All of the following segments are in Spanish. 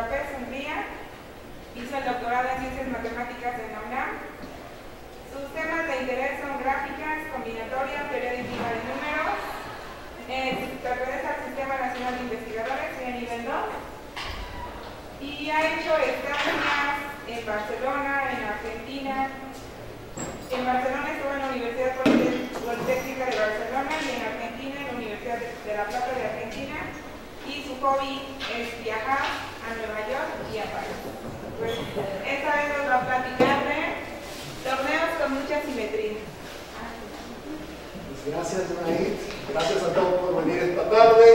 Budapest, Hungría. Hizo el doctorado en Ciencias Matemáticas en la UNAM. Sus temas de interés son gráficas, combinatoria, periódica de números. Pertenece al Sistema Nacional de Investigadores y a nivel 2. Y ha hecho estancias en Barcelona, en Argentina. En Barcelona estuvo en la Universidad Politécnica de Barcelona y en Argentina en la Universidad de La Plata de Argentina. Y su hobby es viajar a Nueva York y a París. Pues esta vez nos va a platicar de torneos con mucha simetría. Gracias, Donaid. Gracias a todos por venir esta tarde.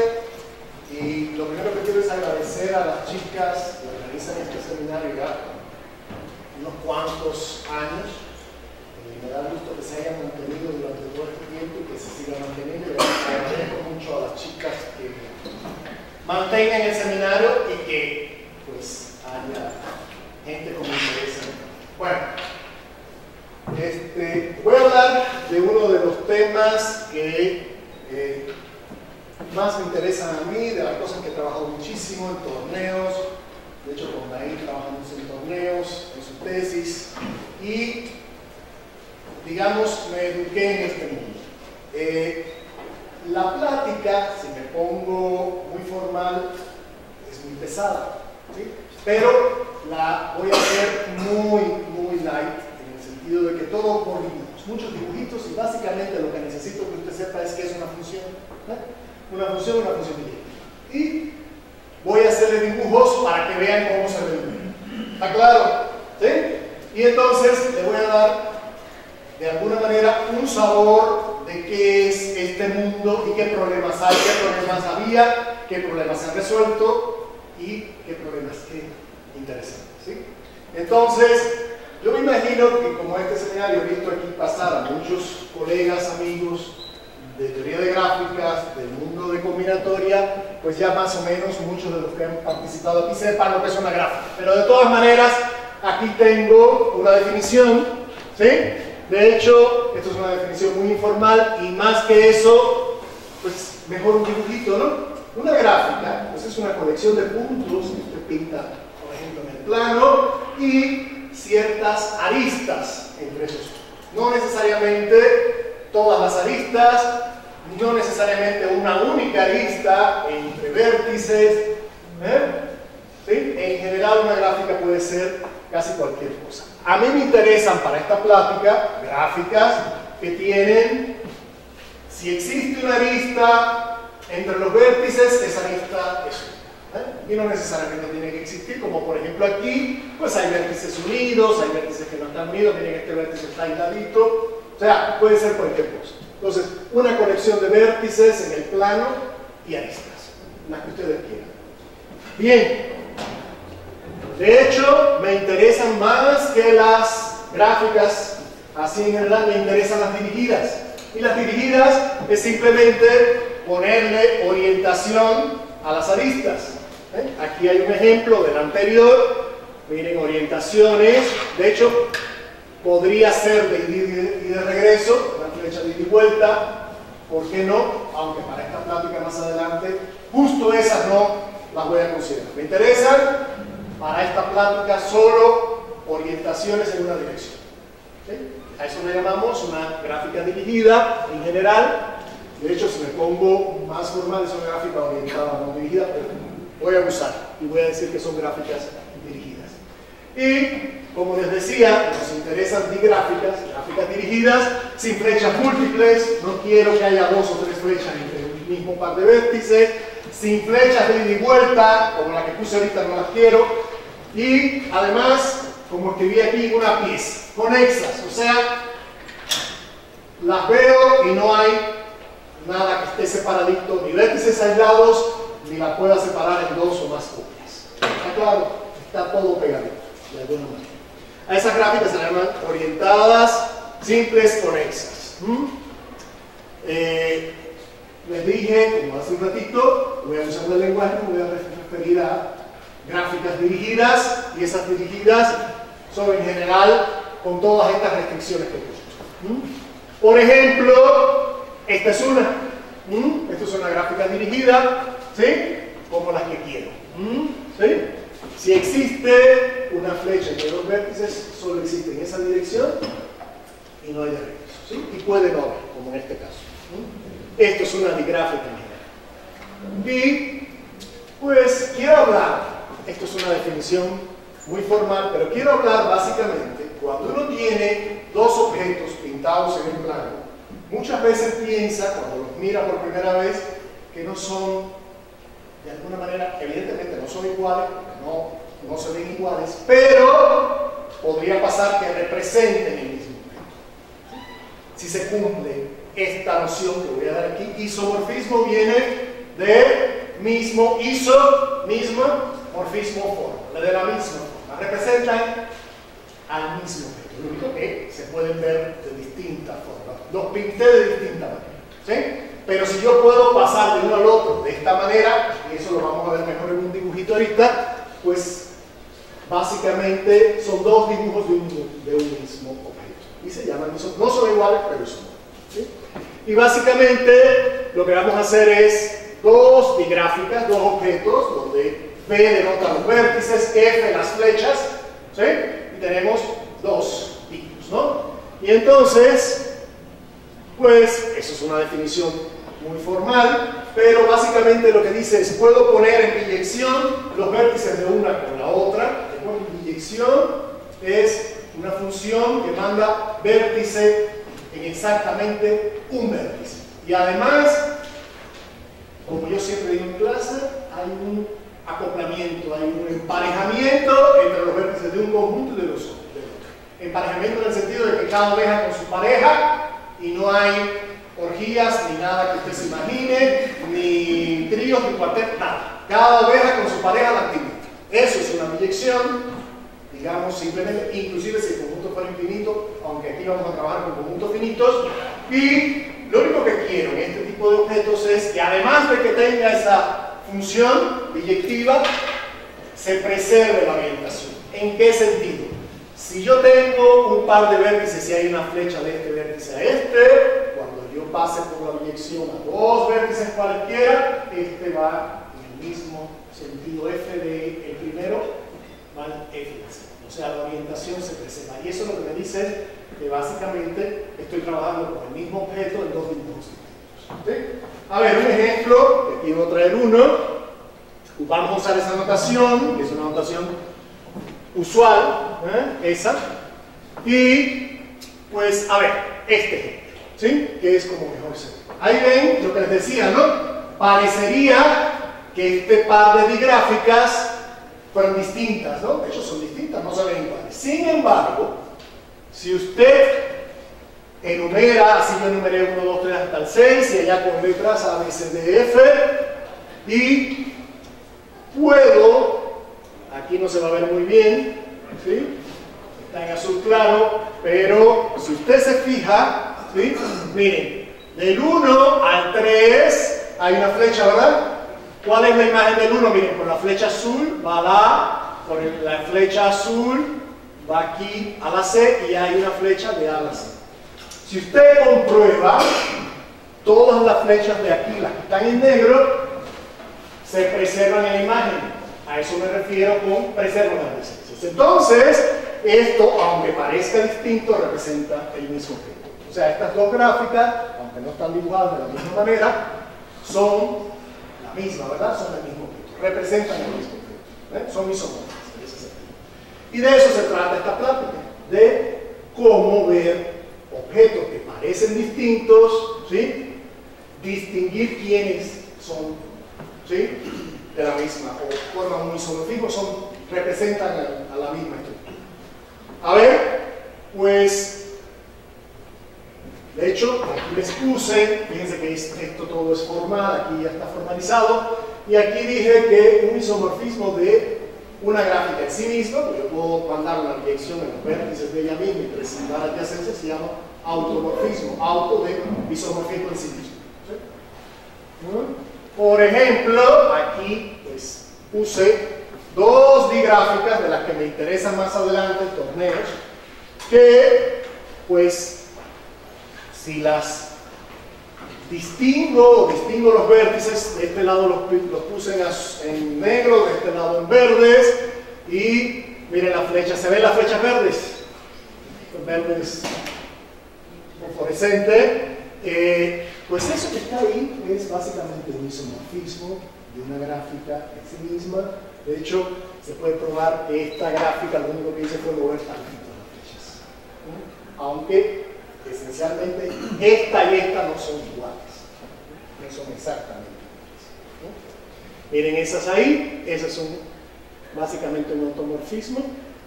Y lo primero que quiero es agradecer a las chicas que organizan este seminario ya unos cuantos años. Me da gusto que se hayan mantenido durante todo este tiempo y que se sigan manteniendo. Y agradezco mucho a las chicas que mantengan el seminario y que pues haya gente con interés. Bueno. Voy a hablar de uno de los temas que más me interesan a mí, de las cosas que he trabajado muchísimo en torneos. De hecho, con Nair trabajamos en torneos, en su tesis, y, digamos, me eduqué en este mundo. La plática, si me pongo muy formal, es muy pesada, ¿sí? Pero la voy a hacer muy light, de que todo por dibujos, muchos dibujitos, y básicamente lo que necesito que usted sepa es que es una función, una función directa. Y voy a hacerle dibujos para que vean cómo se ve el número. ¿Está claro? ¿Sí? Y entonces le voy a dar de alguna manera un sabor de qué es este mundo y qué problemas hay, qué problemas había, qué problemas se han resuelto y qué problemas qué interesantes. ¿Sí? Entonces, yo me imagino que como este seminario he visto aquí pasar a muchos colegas, amigos de teoría de gráficas, del mundo de combinatoria, pues ya más o menos muchos de los que han participado aquí sepan lo que es una gráfica. Pero de todas maneras, aquí tengo una definición, ¿sí? De hecho, esto es una definición muy informal y más que eso, pues mejor un dibujito, ¿no? Una gráfica, pues es una colección de puntos que usted pinta, por ejemplo, en el plano y ciertas aristas entre esos. No necesariamente todas las aristas, no necesariamente una única arista entre vértices. ¿Sí? En general una gráfica puede ser casi cualquier cosa. A mí me interesan para esta plática gráficas que tienen, si existe una arista entre los vértices, esa arista es única. Y no necesariamente tiene que existir, como por ejemplo aquí, pues hay vértices unidos, hay vértices que no están unidos, miren que este vértice está aisladito, o sea, puede ser cualquier cosa. Entonces, una colección de vértices en el plano y aristas, las que ustedes quieran. Bien, de hecho, me interesan más que las gráficas, así en general me interesan las dirigidas. Y las dirigidas es simplemente ponerle orientación a las aristas. Aquí hay un ejemplo del anterior, miren, orientaciones, de hecho podría ser de ida y de regreso, una flecha de ida y vuelta, ¿por qué no? Aunque para esta plática más adelante, justo esas no las voy a considerar. Me interesan para esta plática solo orientaciones en una dirección. ¿Sí? A eso le llamamos una gráfica dirigida en general. De hecho, si me pongo más formal, es una gráfica orientada, no dirigida, pero voy a usar y voy a decir que son gráficas dirigidas. Y, como les decía, nos interesan digráficas, gráficas dirigidas, sin flechas múltiples, no quiero que haya 2 o 3 flechas entre el mismo par de vértices, sin flechas de ida y vuelta, como la que puse ahorita no las quiero, y además, como escribí aquí, una pieza, conexas, o sea, las veo y no hay nada que esté separadito, ni vértices aislados, ni la pueda separar en 2 o más copias. ¿Está claro? Está todo pegadito, de alguna manera. A esas gráficas se llaman orientadas, simples, conexas. Les dije, como hace un ratito, voy a usar el lenguaje, me voy a referir a gráficas dirigidas, y esas dirigidas son en general con todas estas restricciones que puse. Por ejemplo, esta es una. Esto es una gráfica dirigida, ¿sí? Como las que quiero. ¿Sí? Si existe una flecha entre dos vértices, solo existe en esa dirección y no hay de regreso, ¿sí? Y puede no haber, como en este caso. Esto es una digráfica en general. Y pues quiero hablar, esto es una definición muy formal, pero quiero hablar básicamente, cuando uno tiene dos objetos pintados en el plano, muchas veces piensa, cuando los mira por primera vez, que no son, de alguna manera, evidentemente no son iguales, porque no se ven iguales, pero podría pasar que representen el mismo objeto. Si se cumple esta noción que voy a dar aquí, isomorfismo viene de mismo, morfismo, forma, de la misma forma, representan al mismo objeto, lo único que se pueden ver de distintas formas, los pinté de distinta manera, ¿sí? Pero si yo puedo pasar de uno al otro de esta manera, y eso lo vamos a ver mejor en un dibujito ahorita, pues básicamente son dos dibujos de un mismo objeto, y se llaman, no son iguales, pero son, ¿sí? Y básicamente lo que vamos a hacer es dos digráficas, dos objetos, donde B denota los vértices, F las flechas, ¿sí? Y tenemos dos tipos, ¿no? Y entonces, pues, eso es una definición muy formal, pero básicamente lo que dice es, puedo poner en biyección los vértices de una con la otra. Biyección es una función que manda vértice en exactamente un vértice. Y además, como yo siempre digo en clase, hay un acoplamiento, hay un emparejamiento entre los vértices de un conjunto y de los otros. Emparejamiento en el sentido de que cada oveja con su pareja y no hay orgías ni nada que usted se imagine, ni tríos, ni cuartetos, nada. Cada oveja con su pareja la actividad. Eso es una biyección, digamos simplemente, inclusive si el conjunto fuera infinito, aunque aquí vamos a trabajar con conjuntos finitos. Y lo único que quiero en este tipo de objetos es que además de que tenga esa función biyectiva, se preserve la orientación. ¿En qué sentido? Si yo tengo un par de vértices y hay una flecha de este vértice a este, cuando yo pase por la biyección a dos vértices cualquiera, este va en el mismo sentido, F de el primero va al F del segundo. O sea, la orientación se preserva. Y eso lo que me dice es que básicamente estoy trabajando con el mismo objeto en dos dibujos distintos. ¿Sí? A ver, un ejemplo, aquí voy a traer uno. Vamos a usar esa notación, que es una notación usual, esa. Y, pues, a ver, este ejemplo, ¿sí? Que es como mejor se ve. Ahí ven lo que les decía, ¿no? Parecería que este par de digráficas fueron distintas, ¿no? De hecho, son distintas, no se ven iguales. Sin embargo, si usted enumera, así yo enumeré 1, 2, 3 hasta el 6, y allá con letras A, B, C, D, F, y puedo, aquí no se va a ver muy bien, ¿sí? Está en azul claro, pero si usted se fija, ¿sí? Miren, del 1 al 3 hay una flecha, ¿verdad? ¿Cuál es la imagen del 1? Miren, con la flecha azul va a la A, con la flecha azul va aquí a la C y hay una flecha de A a la C. Si usted comprueba, todas las flechas de aquí, las que están en negro, se preservan en la imagen. A eso me refiero con preservan las licencias. Entonces, esto, aunque parezca distinto, representa el mismo objeto. O sea, estas dos gráficas, aunque no están dibujadas de la misma manera, son la misma, ¿verdad? Son el mismo objeto. Representan el mismo objeto. Son isomórficas en ese sentido. Y de eso se trata esta plática, de cómo ver objetos que parecen distintos, ¿sí? Distinguir quiénes son, ¿sí? De la misma, o forman un isomorfismo, representan a la misma estructura. A ver, pues, de hecho, aquí les puse, fíjense que esto todo es formal, aquí ya está formalizado, y aquí dije que un isomorfismo de una gráfica en sí misma, porque yo puedo mandar una dirección en los vértices de ella misma y presentar adyacencia, se llama automorfismo, auto de isomorfismo en sí mismo. ¿Sí? Por ejemplo, aquí pues, puse dos digráficas de las que me interesan más adelante en torneos, que pues si las distingo los vértices, de este lado los puse en negro, de este lado en verdes, Y miren las flechas, ¿se ven las flechas verdes? Verdes fosforescente. Pues eso que está ahí es básicamente un isomorfismo de una gráfica en sí misma. De hecho, se puede probar que esta gráfica lo único que hice fue mover tantito las flechas. Aunque esencialmente esta y esta no son iguales, no son exactamente iguales. Miren esas ahí, esas son básicamente un automorfismo.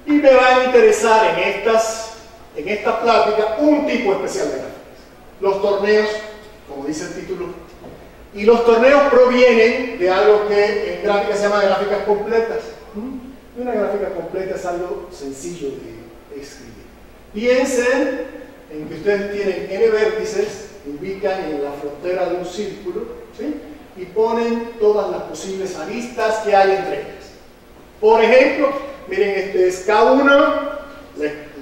Y me va a interesar en esta plática un tipo especial de gráficas. Los torneos, como dice el título. Y los torneos provienen de algo que en gráfica se llama gráficas completas. Y una gráfica completa es algo sencillo de escribir. Piensen en que ustedes tienen n vértices, ubican en la frontera de un círculo, ¿sí? Y ponen todas las posibles aristas que hay entre ellas. Por ejemplo, miren, este es K1,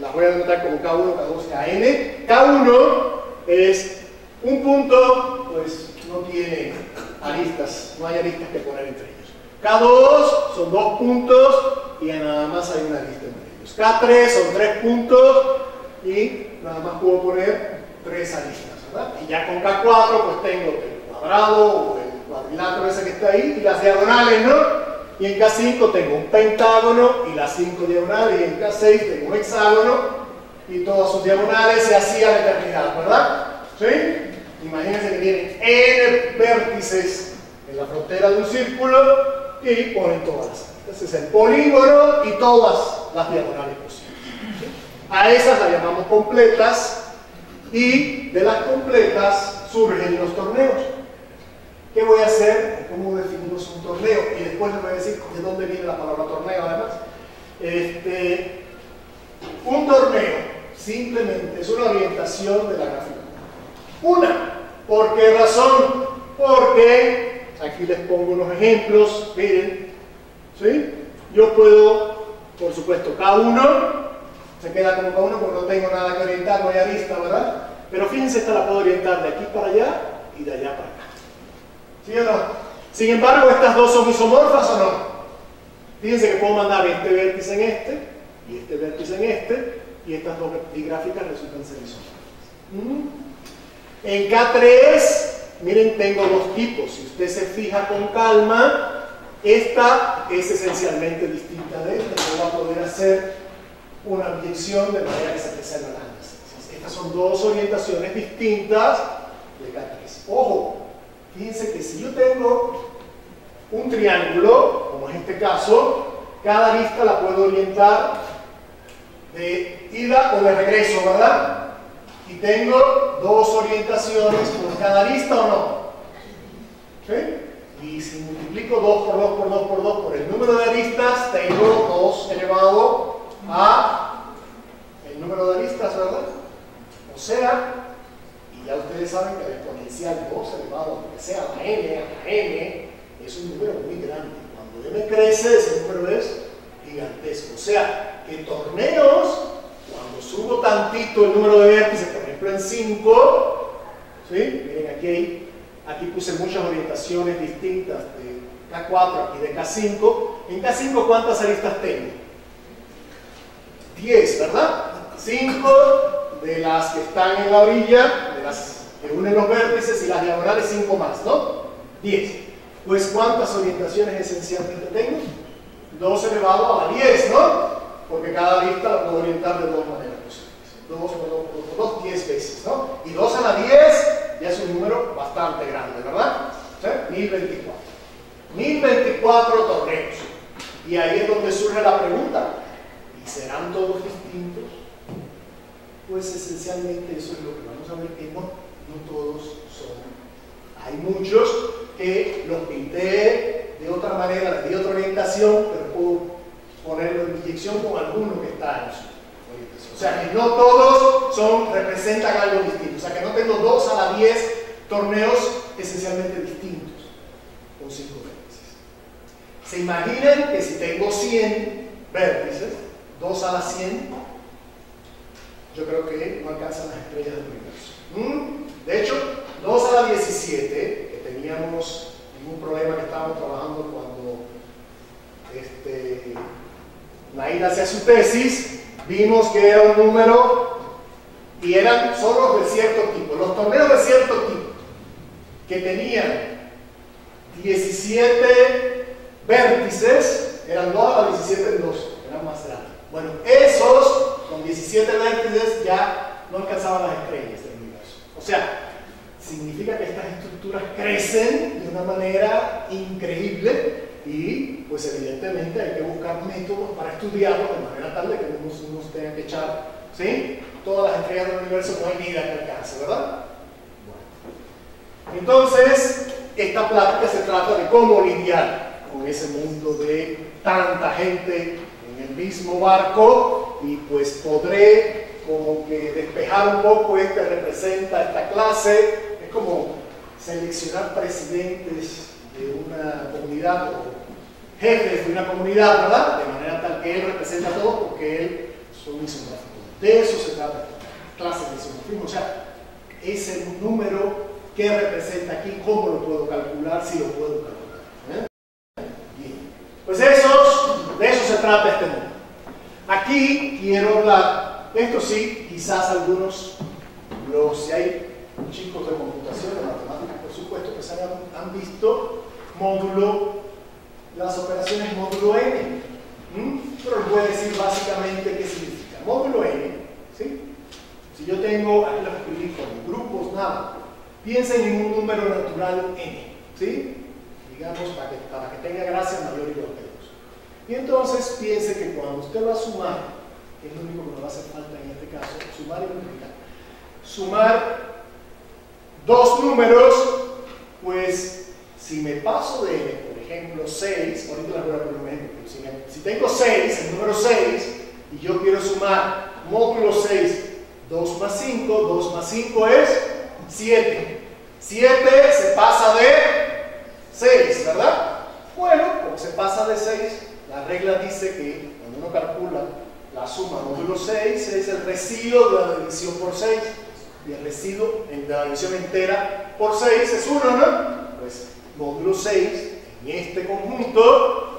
las voy a denotar como K1, K2, Kn. K1 es un punto, pues no tiene aristas, no hay aristas que poner entre ellos. K2 son 2 puntos y nada más hay una arista entre ellos. K3 son 3 puntos y nada más puedo poner 3 aristas, ¿verdad? Y ya con K4 pues tengo el cuadrado o el cuadrilátero ese que está ahí y las diagonales, ¿no? Y en K5 tengo un pentágono y las 5 diagonales, y en K6 tengo un hexágono y todas sus diagonales se hacía la eternidad, ¿verdad? ¿Sí? Imagínense que tienen n vértices en la frontera de un círculo y ponen todas las. Ese es el polígono y todas las diagonales posibles. ¿Sí? A esas las llamamos completas y de las completas surgen los torneos. ¿Qué voy a hacer? ¿Cómo definimos un torneo? Y después les voy a decir de dónde viene la palabra torneo, además. Un torneo simplemente es una orientación de la gráfica. ¿Por qué razón? Porque, aquí les pongo unos ejemplos, miren, ¿sí? Yo puedo, por supuesto, K1, se queda como K1 porque no tengo nada que orientar, no hay arista, ¿verdad? Pero fíjense, esta la puedo orientar de aquí para allá y de allá para acá. ¿Sí o no? Sin embargo, ¿estas dos son isomorfas o no? Fíjense que puedo mandar este vértice en este, y este vértice en este, y estas dos gráficas resultan ser isomorfas. En K3, miren, tengo dos tipos. Si usted se fija con calma, esta es esencialmente distinta de esta. Yo voy a poder hacer una inyección de manera que se preserven ambas. Estas son dos orientaciones distintas de K3. Ojo. Fíjense que si yo tengo un triángulo, como en este caso, cada arista la puedo orientar de ida o de regreso, ¿verdad? Y tengo dos orientaciones por cada arista o no. ¿Sí? Y si multiplico 2 por 2 por 2 por 2 por el número de aristas, tengo 2 elevado a el número de aristas, ¿verdad? O sea, ya ustedes saben que la exponencial 2 elevado a lo que sea a n es un número muy grande. Cuando n crece, ese número es gigantesco. O sea, que torneos, cuando subo tantito el número de vértices, por ejemplo en 5, ¿sí? Miren, aquí puse muchas orientaciones distintas de K4 y de K5. En K5, ¿cuántas aristas tengo? 10, ¿verdad? 5 de las que están en la orilla, de las que unen los vértices, y las diagonales 5 más, ¿no? 10. Pues ¿cuántas orientaciones esencialmente tengo? 2 elevado a la 10, ¿no? Porque cada arista la puedo orientar de dos maneras posibles. 2 por 2, 10 veces, ¿no? Y 2 a la 10 ya es un número bastante grande, ¿verdad? ¿Sí? 1024. 1024 torneos. Y ahí es donde surge la pregunta. ¿Y serán todos distintos? Pues esencialmente eso es lo que vamos a ver, que no todos son. Hay muchos que los pinté de otra manera, les di otra orientación, pero puedo ponerlo en inyección con alguno que está en su orientación. O sea que no todos representan algo distinto. O sea que no tengo 2 a la 10 torneos esencialmente distintos con 5 vértices. ¿Se imaginan que si tengo 100 vértices, 2 a la 100, yo creo que no alcanzan las estrellas del universo? De hecho, 2 a la 17, que teníamos un problema que estábamos trabajando cuando Nair hacía su tesis, vimos que era un número y eran solo de cierto tipo. Los torneos de cierto tipo que tenían 17 vértices eran 2 a la 17 en 2, eran más grandes. Bueno, esos con 17 vértices ya no alcanzaban las estrellas del universo. O sea, significa que estas estructuras crecen de una manera increíble y pues evidentemente hay que buscar métodos para estudiarlos de manera tal de que uno se tenga que echar, ¿sí?, todas las estrellas del universo, no hay vida que alcance, ¿verdad? Bueno. Entonces, esta plática se trata de cómo lidiar con ese mundo de tanta gente en el mismo barco y pues podré como que despejar un poco. Representa esta clase, es como seleccionar presidentes de una comunidad o jefes de una comunidad, ¿verdad? De manera tal que él representa a todos porque él es un isomorfismo. De eso se trata, clases de isomorfismo. O sea, es el número que representa aquí, cómo lo puedo calcular, si lo puedo calcular. Bien. Pues de eso se trata este mundo. Aquí quiero hablar, esto sí, quizás algunos, si hay chicos de computación, de matemáticas, por supuesto, que han visto las operaciones módulo n. Pero les voy a decir básicamente qué significa. Módulo n, ¿sí? Si yo tengo, aquí lo escribí con grupos, nada, piensen en un número natural n, ¿sí? Digamos, para que tenga gracia mayor igual que 2. Y entonces piense que cuando usted va a sumar, que es lo único que nos va a hacer falta en este caso, sumar y multiplicar. Sumar dos números, pues si me paso de n, por ejemplo 6, ahorita les voy a poner un ejemplo, si tengo 6, el número 6, y yo quiero sumar módulo 6, 2 más 5, 2 más 5 es 7. 7 se pasa de 6, ¿verdad? Bueno, como se pasa de 6, la regla dice que cuando uno calcula la suma módulo 6 es el residuo de la división por 6, y el residuo de la división entera por 6 es 1, ¿no? Pues módulo 6 en este conjunto,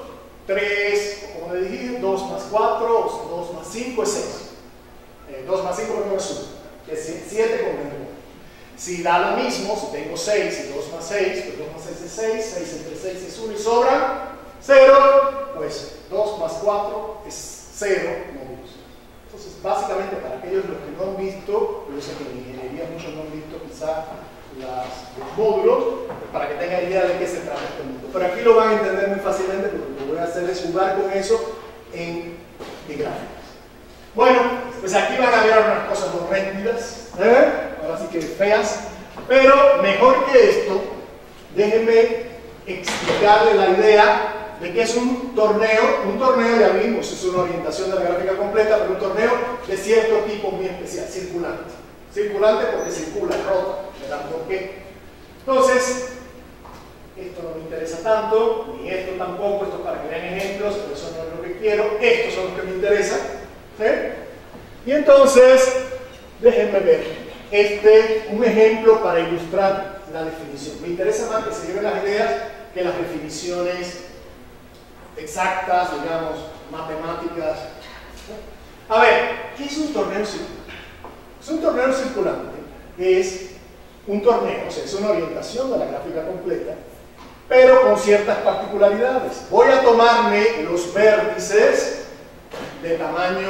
3, como le dije, 2 más 4, 2 más 5 es 6. 2 más 5 no es 1, es 7 con 1. Si da lo mismo, si tengo 6 y 2 más 6, pues 2 más 6 es 6, 6 entre 6 es 1 y sobra 0, pues 2 más 4 es 0 módulos. Entonces, básicamente, para aquellos los que no han visto, yo sé que en ingeniería muchos no han visto quizá los módulos, para que tengan idea de qué se trata este mundo. Pero aquí lo van a entender muy fácilmente porque lo que voy a hacer es jugar con eso en gráficas. Bueno, pues aquí van a ver unas cosas horrendas, ahora sí que feas, pero mejor que esto, déjenme explicarle la idea de que es un torneo. Un torneo, ya vimos, es una orientación de la gráfica completa, pero un torneo de cierto tipo muy especial, circulante. Circulante porque circula, rota, ¿verdad? ¿Por qué? Entonces, esto no me interesa tanto, ni esto tampoco, esto para que vean ejemplos, pero eso no es lo que quiero, estos son los que me interesan, ¿sí? Y entonces, déjenme ver un ejemplo para ilustrar la definición. Me interesa más que se lleven las ideas que las definiciones exactas, digamos, matemáticas. A ver, ¿qué es un torneo circulante? Es un torneo circulante, es un torneo, o sea, es una orientación de la gráfica completa, pero con ciertas particularidades. Voy a tomarme los vértices de tamaño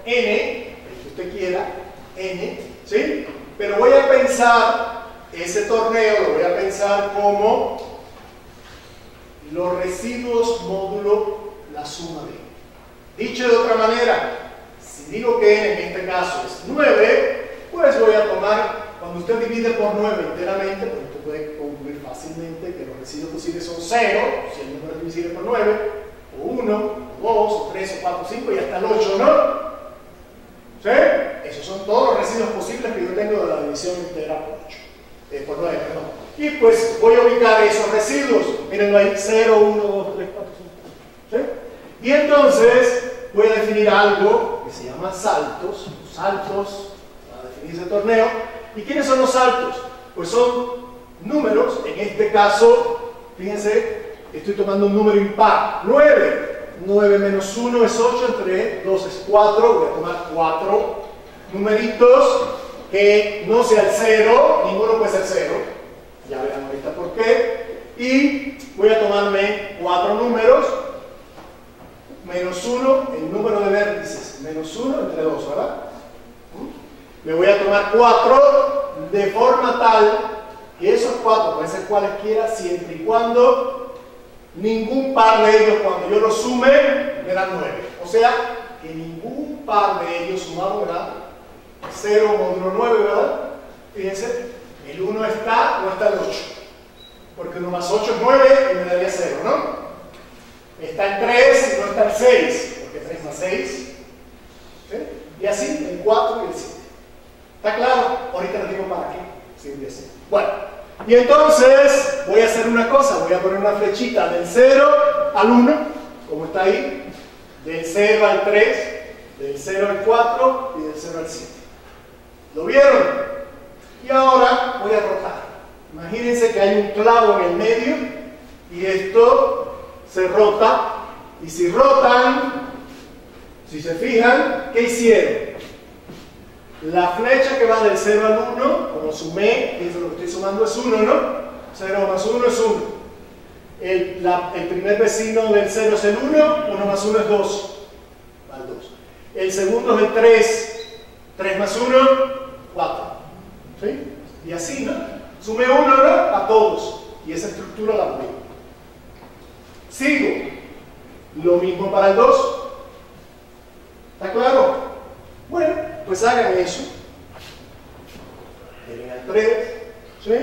n, el que usted quiera, n, ¿sí? Pero voy a pensar ese torneo, lo voy a pensar como los residuos módulo la suma de n. Dicho de otra manera, si digo que n en este caso es 9, pues voy a tomar, cuando usted divide por 9 enteramente, pues usted puede concluir fácilmente que los residuos posibles son 0, si el número es divisible por 9, o 1, o 2, o 3, o 4, o 5, y hasta el 8, ¿no? ¿Sí? Esos son todos los residuos posibles que yo tengo de la división entera por 8. Por 9, perdón. Y pues voy a ubicar esos residuos. Miren, ahí 0, 1, 2, 3, 4, 5. ¿Sí? Y entonces voy a definir algo que se llama saltos. Los saltos, para definir ese torneo. ¿Y quiénes son los saltos? Pues son números, en este caso, fíjense, estoy tomando un número impar, 9. 9 menos 1 es 8, entre 2 es 4. Voy a tomar 4 numeritos que no sea el 0, ninguno puede ser 0. Ya verán ahorita por qué. Y voy a tomarme 4 números. Menos 1, el número de vértices. Menos 1 entre 2, ¿verdad? Me voy a tomar 4 de forma tal que esos 4 pueden ser cualesquiera siempre y cuando ningún par de ellos, cuando yo los sume, me dan 9. O sea, que ningún par de ellos sumado me da 0 módulo 9, ¿verdad? Fíjense, el 1 está, no está el 8. Porque 1 más 8 es 9 y me daría 0, ¿no? Está el 3 y no está el 6, porque 3 más 6. ¿Sí? Y así, el 4 y el 7. ¿Está claro? Ahorita les digo para qué sirve así. Bueno, y entonces voy a hacer una cosa. Voy a poner una flechita del 0 al 1, como está ahí, del 0 al 3, del 0 al 4 y del 0 al 7. ¿Lo vieron? Y ahora voy a rotar. Imagínense que hay un clavo en el medio y esto se rota, y si rotan, si se fijan, ¿qué hicieron? La flecha que va del 0 al 1, como sumé, y lo que estoy sumando es 1, ¿no? 0 más 1 es 1. El primer vecino del 0 es el 1, 1 más 1 es 2, al 2. El segundo es el 3, 3 más 1, 4. ¿Sí? Y así, ¿no? Sumé 1, ¿no? A todos, y esa estructura la voy. Sigo. Lo mismo para el 2. ¿Está claro? Bueno, pues hagan eso. Miren al 3, ¿sí?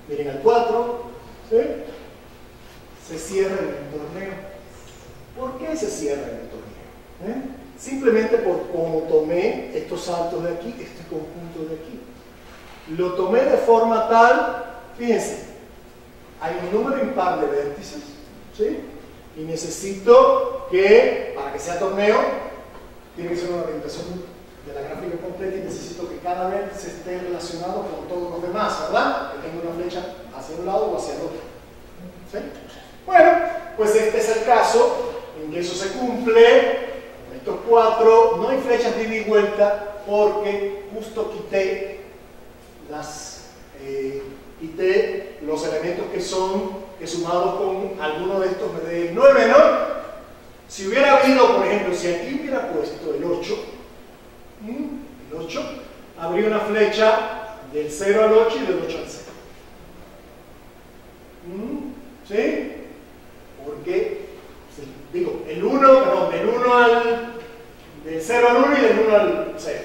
Miren al 4, ¿sí? Se cierra en el torneo. ¿Por qué se cierra en el torneo? Simplemente por cómo tomé estos saltos de aquí, este conjunto de aquí. Lo tomé de forma tal, fíjense, hay un número impar de vértices, ¿sí? Y necesito que, para que sea torneo, tiene que ser una orientación de la gráfica completa y necesito que cada vértice esté relacionado con todos los demás, ¿verdad? Que tenga una flecha hacia un lado o hacia el otro. ¿Sí? Bueno, pues este es el caso en que eso se cumple. Con estos 4 no hay flechas de ida y vuelta porque justo quité los elementos que sumados con alguno de estos me dé 9, ¿no? Si hubiera habido, por ejemplo, si aquí hubiera puesto el 8, habría una flecha del 0 al 8 y del 8 al 0. ¿Sí? Porque, digo, del 0 al 1 y del 1 al 0.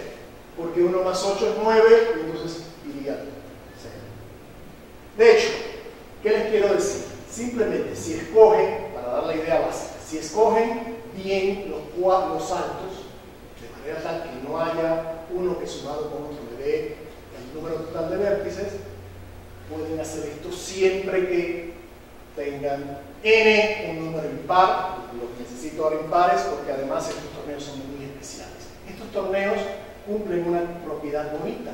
Porque 1 más 8 es 9 y entonces iría al 0. De hecho, ¿qué les quiero decir? Simplemente, si escogen, para dar la idea básica, si escogen bien los saltos, de manera tal que no haya uno que sumado con otro le dé el número total de vértices, pueden hacer esto siempre que tengan n, un número impar. Los necesito ahora impares porque además estos torneos son muy especiales. Estos torneos cumplen una propiedad bonita.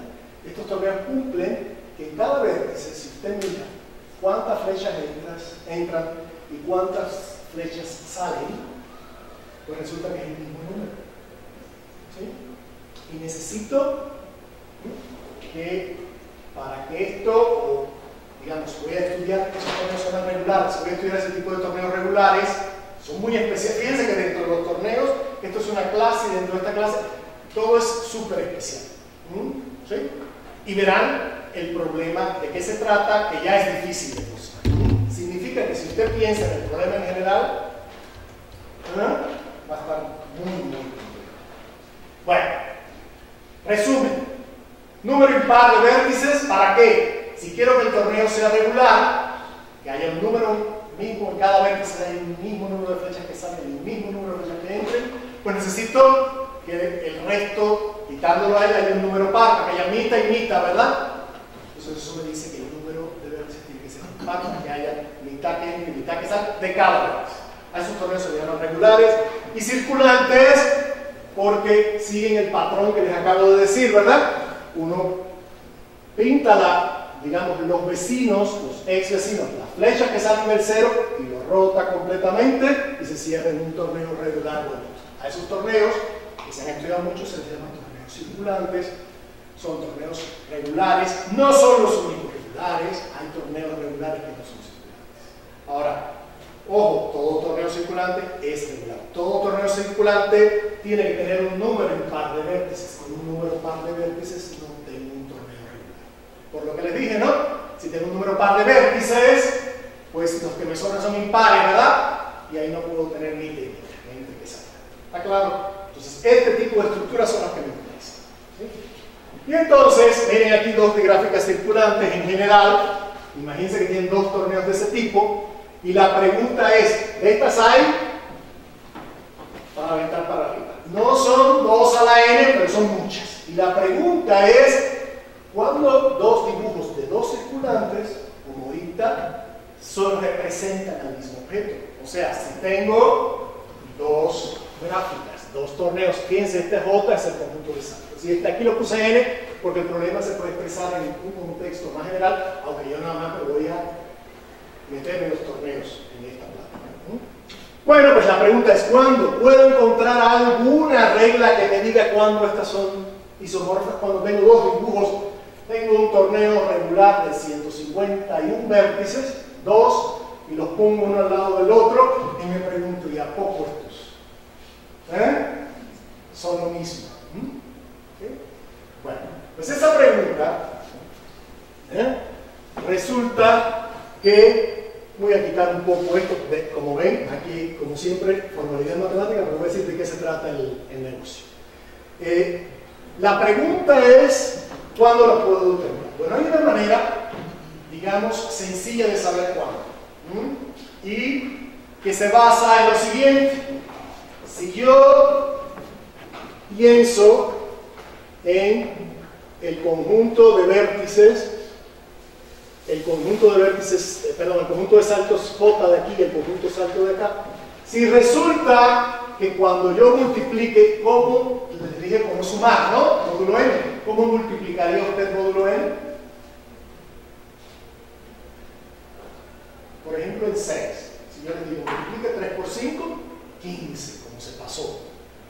Estos torneos cumplen que en cada vértice, si usted mira cuántas flechas entran y cuántas flechas salen, pues resulta que es el mismo número. ¿Sí? Y necesito que para que esto, digamos, voy a estudiar esos torneos son regulares, voy a estudiar ese tipo de torneos regulares, son muy especiales. Fíjense que dentro de los torneos, esto es una clase y dentro de esta clase todo es súper especial. ¿Sí? Y verán el problema de qué se trata, que ya es difícil de mostrar. Significa que si usted piensa en el problema en general, va a estar muy complejo. Bueno, resumen. Número impar de vértices, ¿para qué? Si quiero que el torneo sea regular, que haya un número mismo en cada vértice, haya un mismo número de flechas que salen y un mismo número de flechas que entren, pues necesito que el resto, quitándolo a él, haya un número par, para que haya mitad y mitad, ¿verdad? Entonces eso me dice que el número de vértices tiene que ser impar, para que haya mitad que entre y mitad que sale de cada vértice. A esos torneos se llaman regulares y circulantes porque siguen el patrón que les acabo de decir, ¿verdad? Uno pinta digamos, los vecinos, los ex vecinos, las flechas que salen del cero y lo rota completamente y se cierra en un torneo regular bonito. A esos torneos, que se han estudiado mucho, se les llaman torneos circulantes, son torneos regulares, no son los únicos regulares, hay torneos regulares que no son circulantes. Ahora, ojo, todo torneo circulante es regular. Todo torneo circulante tiene que tener un número impar de vértices. Con un número par de vértices no tengo un torneo regular. Por lo que les dije, ¿no? Si tengo un número par de vértices, pues los que me sobran son impares, ¿verdad? Y ahí no puedo tener ni de que salga. ¿Está claro? Entonces, este tipo de estructuras son las que me interesan. ¿Sí? Y entonces, miren aquí dos de gráficas circulantes en general. Imagínense que tienen dos torneos de ese tipo. Y la pregunta es, ¿de estas hay? Para aventar para arriba. No son 2 a la n, pero son muchas. Y la pregunta es, ¿cuándo dos dibujos de dos circulantes, como ahorita, representan al mismo objeto? O sea, si tengo dos gráficas, dos torneos, fíjense, este J es el conjunto de saltos. Y aquí lo puse n porque el problema se puede expresar en un contexto más general, aunque yo nada más me voy a meter en los torneos en esta plática. Bueno, pues la pregunta es ¿cuándo? ¿Puedo encontrar alguna regla que me diga cuándo estas son isomorfas? Cuando tengo dos dibujos, tengo un torneo regular de 151 vértices, dos, y los pongo uno al lado del otro, y me pregunto, ¿y a poco estos? Son lo mismo. ¿Okay? Bueno, pues esa pregunta resulta que voy a quitar un poco esto, como ven, aquí, como siempre, formalidad matemática, pero voy a decir de qué se trata el negocio. La pregunta es, ¿cuándo lo puedo determinar? Bueno, hay una manera, digamos, sencilla de saber cuándo, y que se basa en lo siguiente. Si yo pienso en el conjunto de vértices, el conjunto de saltos J de aquí y el conjunto de saltos de acá, si resulta que cuando yo multiplique, ¿cómo? Les dije cómo sumar, ¿no? Módulo n. ¿Cómo multiplicaría usted módulo n? Por ejemplo, en 6. Si yo les digo, multiplique 3 por 5, 15, como se pasó.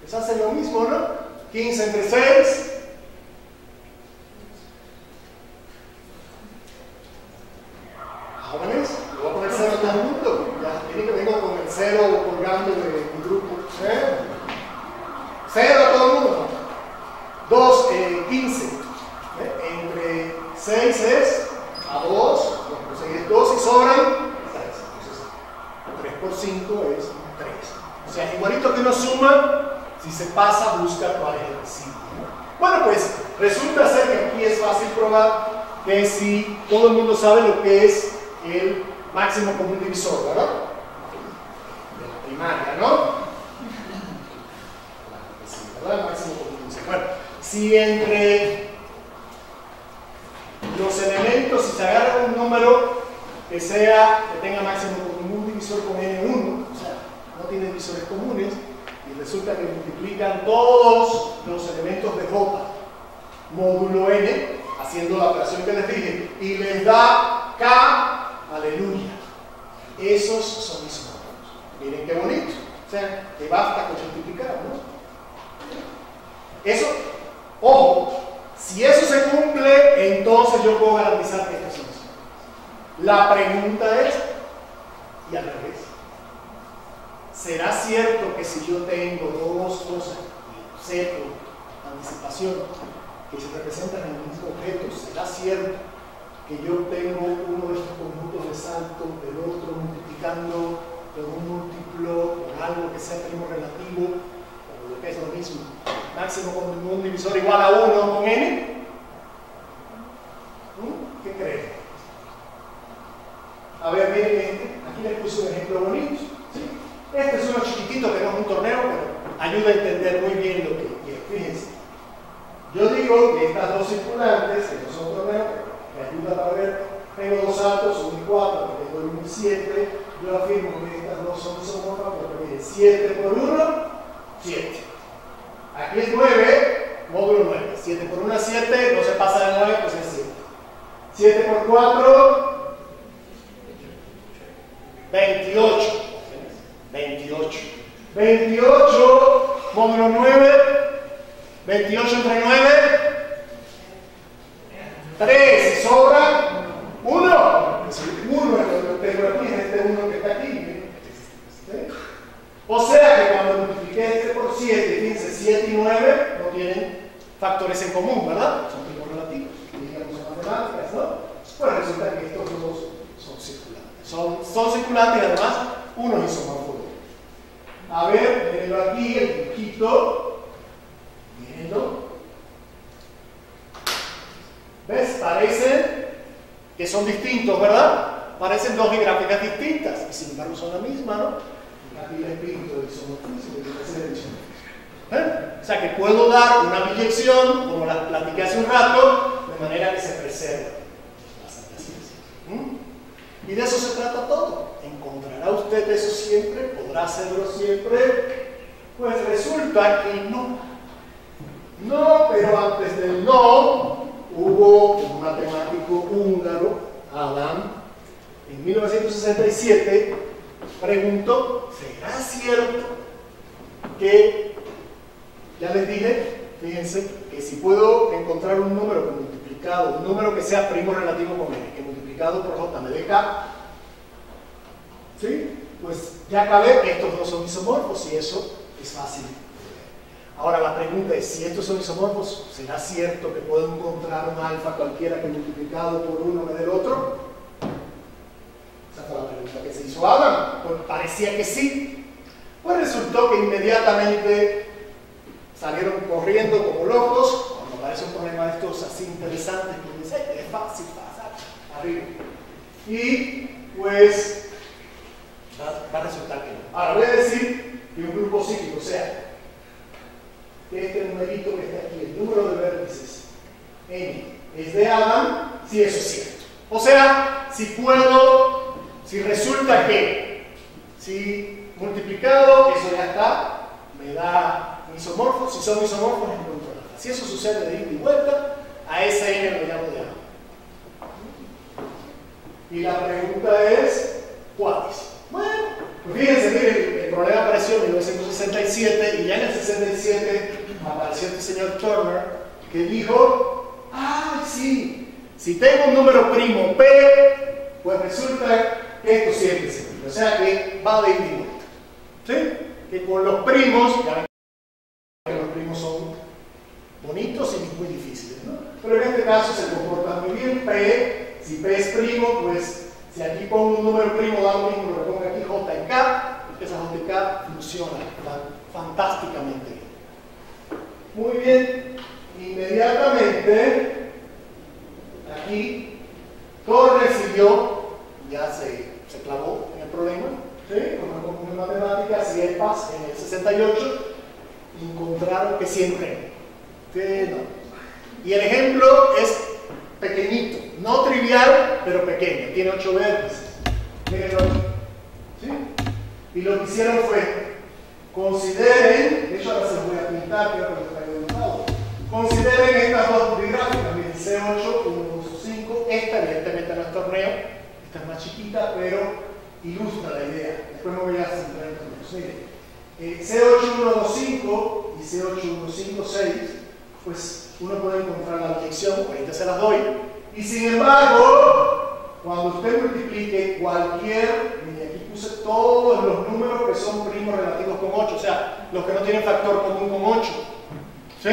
Pues hace lo mismo, ¿no? 15 entre 6. Jóvenes, le voy a poner 0 a todo el mundo. Ya tienen que vengo con el 0 colgando de mi grupo. 0 a todo el mundo. 2, 15. Entre 6 es a 2. Bueno, es 2 y sobran 3. Entonces, 3 por 5 es 3. O sea, igualito que uno suma, si se pasa, busca cuál es el residuo. Bueno, pues resulta ser que aquí es fácil probar que si todo el mundo sabe lo que es el máximo común divisor, ¿verdad? De la primaria, ¿no? Sí, ¿verdad? El máximo común divisor. Bueno, si entre los elementos, si se agarra un número que tenga máximo común divisor con n1, o sea, no tiene divisores comunes, y resulta que multiplican todos los elementos de J módulo n, haciendo la operación que les dije, y les da K, aleluya. Esos son isomorfos. Miren qué bonito. O sea, que basta con multiplicar, ¿no? Eso, ojo, si eso se cumple, entonces yo puedo garantizar que estos son isomorfos. La pregunta es, y al revés, ¿será cierto que si yo tengo dos cosas, C por anticipación, que se representan en el mismo objeto, será cierto que yo tengo uno de estos conjuntos de salto, del otro multiplicando por un múltiplo, por algo que sea primo relativo, o lo que es lo mismo, máximo común divisor igual a 1 con n? ¿Qué creen? A ver, miren, aquí les puse un ejemplo bonito. ¿Sí? Este es uno chiquitito que no es un torneo, pero ayuda a entender muy bien lo que es. Fíjense. Yo digo que estas dos circulantes, que no son torneos, me ayudan a ver, tengo dos saltos, 1 y 4, tengo el 1 y 7, yo afirmo que estas dos son isomorfas porque miren, 7 por 1, 7. Aquí es 9, módulo 9. 7 por 1 es 7, no se pasa de 9, pues es 7. 7 por 4, 28. 28. 28 módulo 9. 28 entre 9. 3. Sobra 1. 1 es lo que tengo aquí, es este 1 que está aquí. ¿Sí? O sea que cuando multipliqué este por 7, fíjense, 7 y 9 no tienen factores en común, ¿verdad? Son tipos relativos. Digamos en matemáticas, ¿no? Pues resulta que estos dos son circulantes. Son circulantes y además uno es isomorfo. A ver, mírenlo aquí, el dibujito. Mírenlo. ¿Ves? Parecen que son distintos, ¿verdad? Parecen dos gráficas distintas y sin embargo son la misma, ¿no? Aquí el espíritu del isomorfismo y el isomorfismo. O sea que puedo dar una biyección, como la platiqué hace un rato, de manera que se preserva la Santa Ciencia. Y de eso se trata todo. ¿Encontrará usted eso siempre? ¿Podrá hacerlo siempre? Pues resulta que no. No, pero antes del no, hubo un matemático húngaro, Adam, en 1967, preguntó, ¿será cierto que, ya les dije, fíjense, que si puedo encontrar un número que multiplicado, un número que sea primo relativo con n, que multiplicado por j me dé k, ¿sí? Pues ya acabé, estos dos son isomorfos y eso es fácil. Ahora la pregunta es, si estos son isomorfos, ¿será cierto que puedo encontrar un alfa cualquiera que multiplicado por uno me dé el otro? Esa fue la pregunta que se hizo Adam. Pues parecía que sí. Pues resultó que inmediatamente salieron corriendo como locos, cuando aparece un problema de estos así interesantes, que dicen, es fácil pasar arriba. Y pues va a resultar que no. Ahora voy a decir que un grupo cíclico, o sea, que este numerito que está aquí, el número de vértices n, es de Adam, si eso es cierto. O sea, si resulta que, si multiplicado, eso ya está, me da un isomorfo, si son isomorfos, encuentro alfa. Si eso sucede de ida y vuelta, a ese n lo llamo de Adam. Y la pregunta es, ¿cuáles? Bueno, pues fíjense, miren, el problema apareció en 1967 y ya en el 67 apareció este señor Turner que dijo, ¡ay, sí! Si tengo un número primo P, pues resulta que esto siempre es simple. O sea que va de ida y vuelta. ¿Sí? Que con los primos, ya ven que los primos son bonitos y muy difíciles, ¿no? Pero en este caso se comporta muy bien. P, si P es primo, pues si aquí pongo un número primo, da lo mismo, lo pongo aquí J y K, porque esa J y K funcionan fantásticamente bien. Muy bien, inmediatamente aquí Turner siguió, ya se clavó en el problema, ¿sí? Con matemáticas y EPAS en el 68 encontraron que siempre que no. Y el ejemplo es pequeñito, no trivial, pero pequeño, tiene 8 vértices. Mírenlo aquí, ¿sí? Y lo que hicieron fue, consideren, de hecho ahora se los voy a pintar, creo que lo traigo de un lado. Consideren estas dos gráficas, miren, C8, 1, 2, 5, esta evidentemente no es torneo, esta es más chiquita, pero ilustra la idea. Después me voy a centrar en torneos. Miren, C8, 1, 2, 5 y C8, 1, 5, 6, pues uno puede encontrar la dirección, ahorita se las doy, y sin embargo, cuando usted multiplique cualquier, miren, aquí puse todos los números que son primos relativos con 8, o sea, los que no tienen factor común con 8, ¿sí?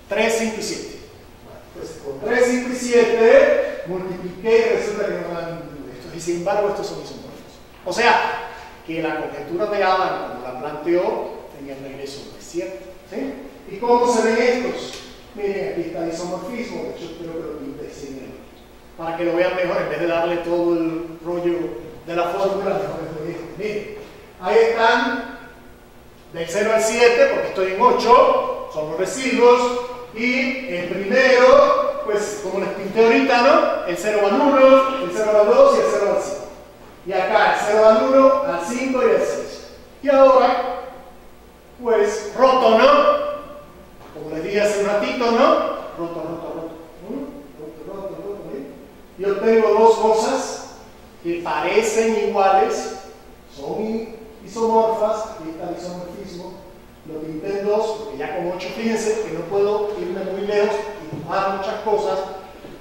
3, 5 y 7. Bueno, pues con 3, 5 y 7 multipliqué y resulta que no dan estos, y sin embargo estos son isomorfos. O sea, que la conjetura de Adam, como la planteó, en el regreso no es cierto, ¿sí? ¿Y cómo se ven estos? Miren, aquí está el isomorfismo, de hecho creo que lo pinté sin para que lo vean mejor, en vez de darle todo el rollo de la fórmula, mejor les doy esto. Miren, ahí están del 0 al 7, porque estoy en 8, son los residuos, y el primero, pues como les pinté ahorita, ¿no? El 0 al 1, el 0 al 2 y el 0 al 5. Y acá el 0 al 1, al 5 y al 6. Y ahora, pues roto, ¿no? Como les dije hace un ratito, ¿no? Roto. yo tengo dos cosas que parecen iguales, son isomorfas, aquí está el isomorfismo, lo pinté en dos, porque ya con 8, fíjense que no puedo irme muy lejos y dibujar muchas cosas,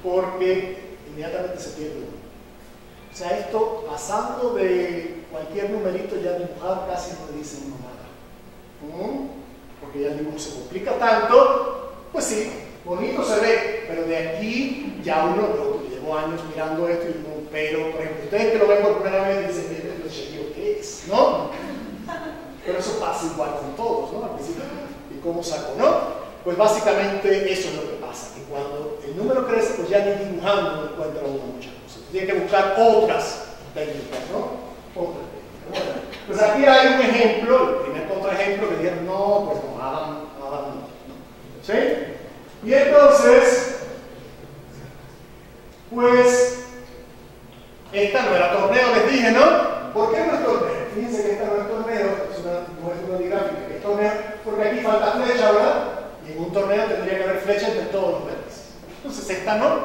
porque inmediatamente se pierde uno. O sea, esto pasando de cualquier numerito ya dibujar casi no dice uno nada. Porque ya el dibujo se complica tanto, pues sí, bonito se ve, pero de aquí ya uno llevo años mirando esto y digo, pero por ejemplo, ustedes que lo ven por primera vez dicen, ¿qué es? ¿No? Pero eso pasa igual con todos, ¿no? Al principio, ¿y cómo saco? ¿No? Pues básicamente eso es lo que pasa, que cuando el número crece, pues ya ni dibujando no encuentra uno muchas cosas. Tiene que buscar otras técnicas, ¿no? Otras técnicas. Bueno, pues aquí hay un ejemplo, el primer contraejemplo que dijeron, no, pues no, Adam no. ¿Sí? Y entonces, pues, esta no era torneo, les dije, ¿no? ¿Por qué no es torneo? Fíjense que esta no es torneo, no es una digráfica, que es torneo, porque aquí falta flecha, ¿verdad? Y en un torneo tendría que haber flecha entre todos los vértices. Entonces esta no.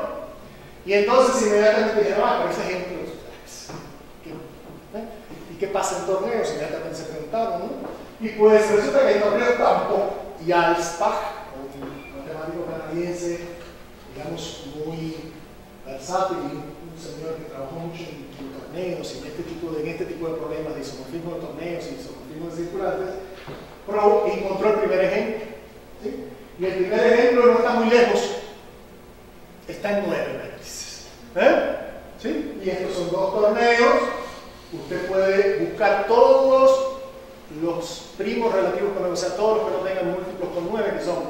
Y entonces inmediatamente dijeron, pero ese ejemplo ¿y qué pasa en torneos? Inmediatamente se preguntaron, ¿no? Y pues resulta que en torneos tampoco. Y Alspach, un matemático canadiense, digamos, muy versátil, un señor que trabajó mucho en torneos y en este tipo de problemas de isomorfismo de torneos y isomorfismo de circulantes, encontró el primer ejemplo. ¿Sí? Y el primer ejemplo no está muy lejos, está en 9 vértices. ¿Sí? Y estos son 2 torneos. Usted puede buscar todos los primos relativos con 9, o sea, todos los que no tengan múltiplos con 9, que son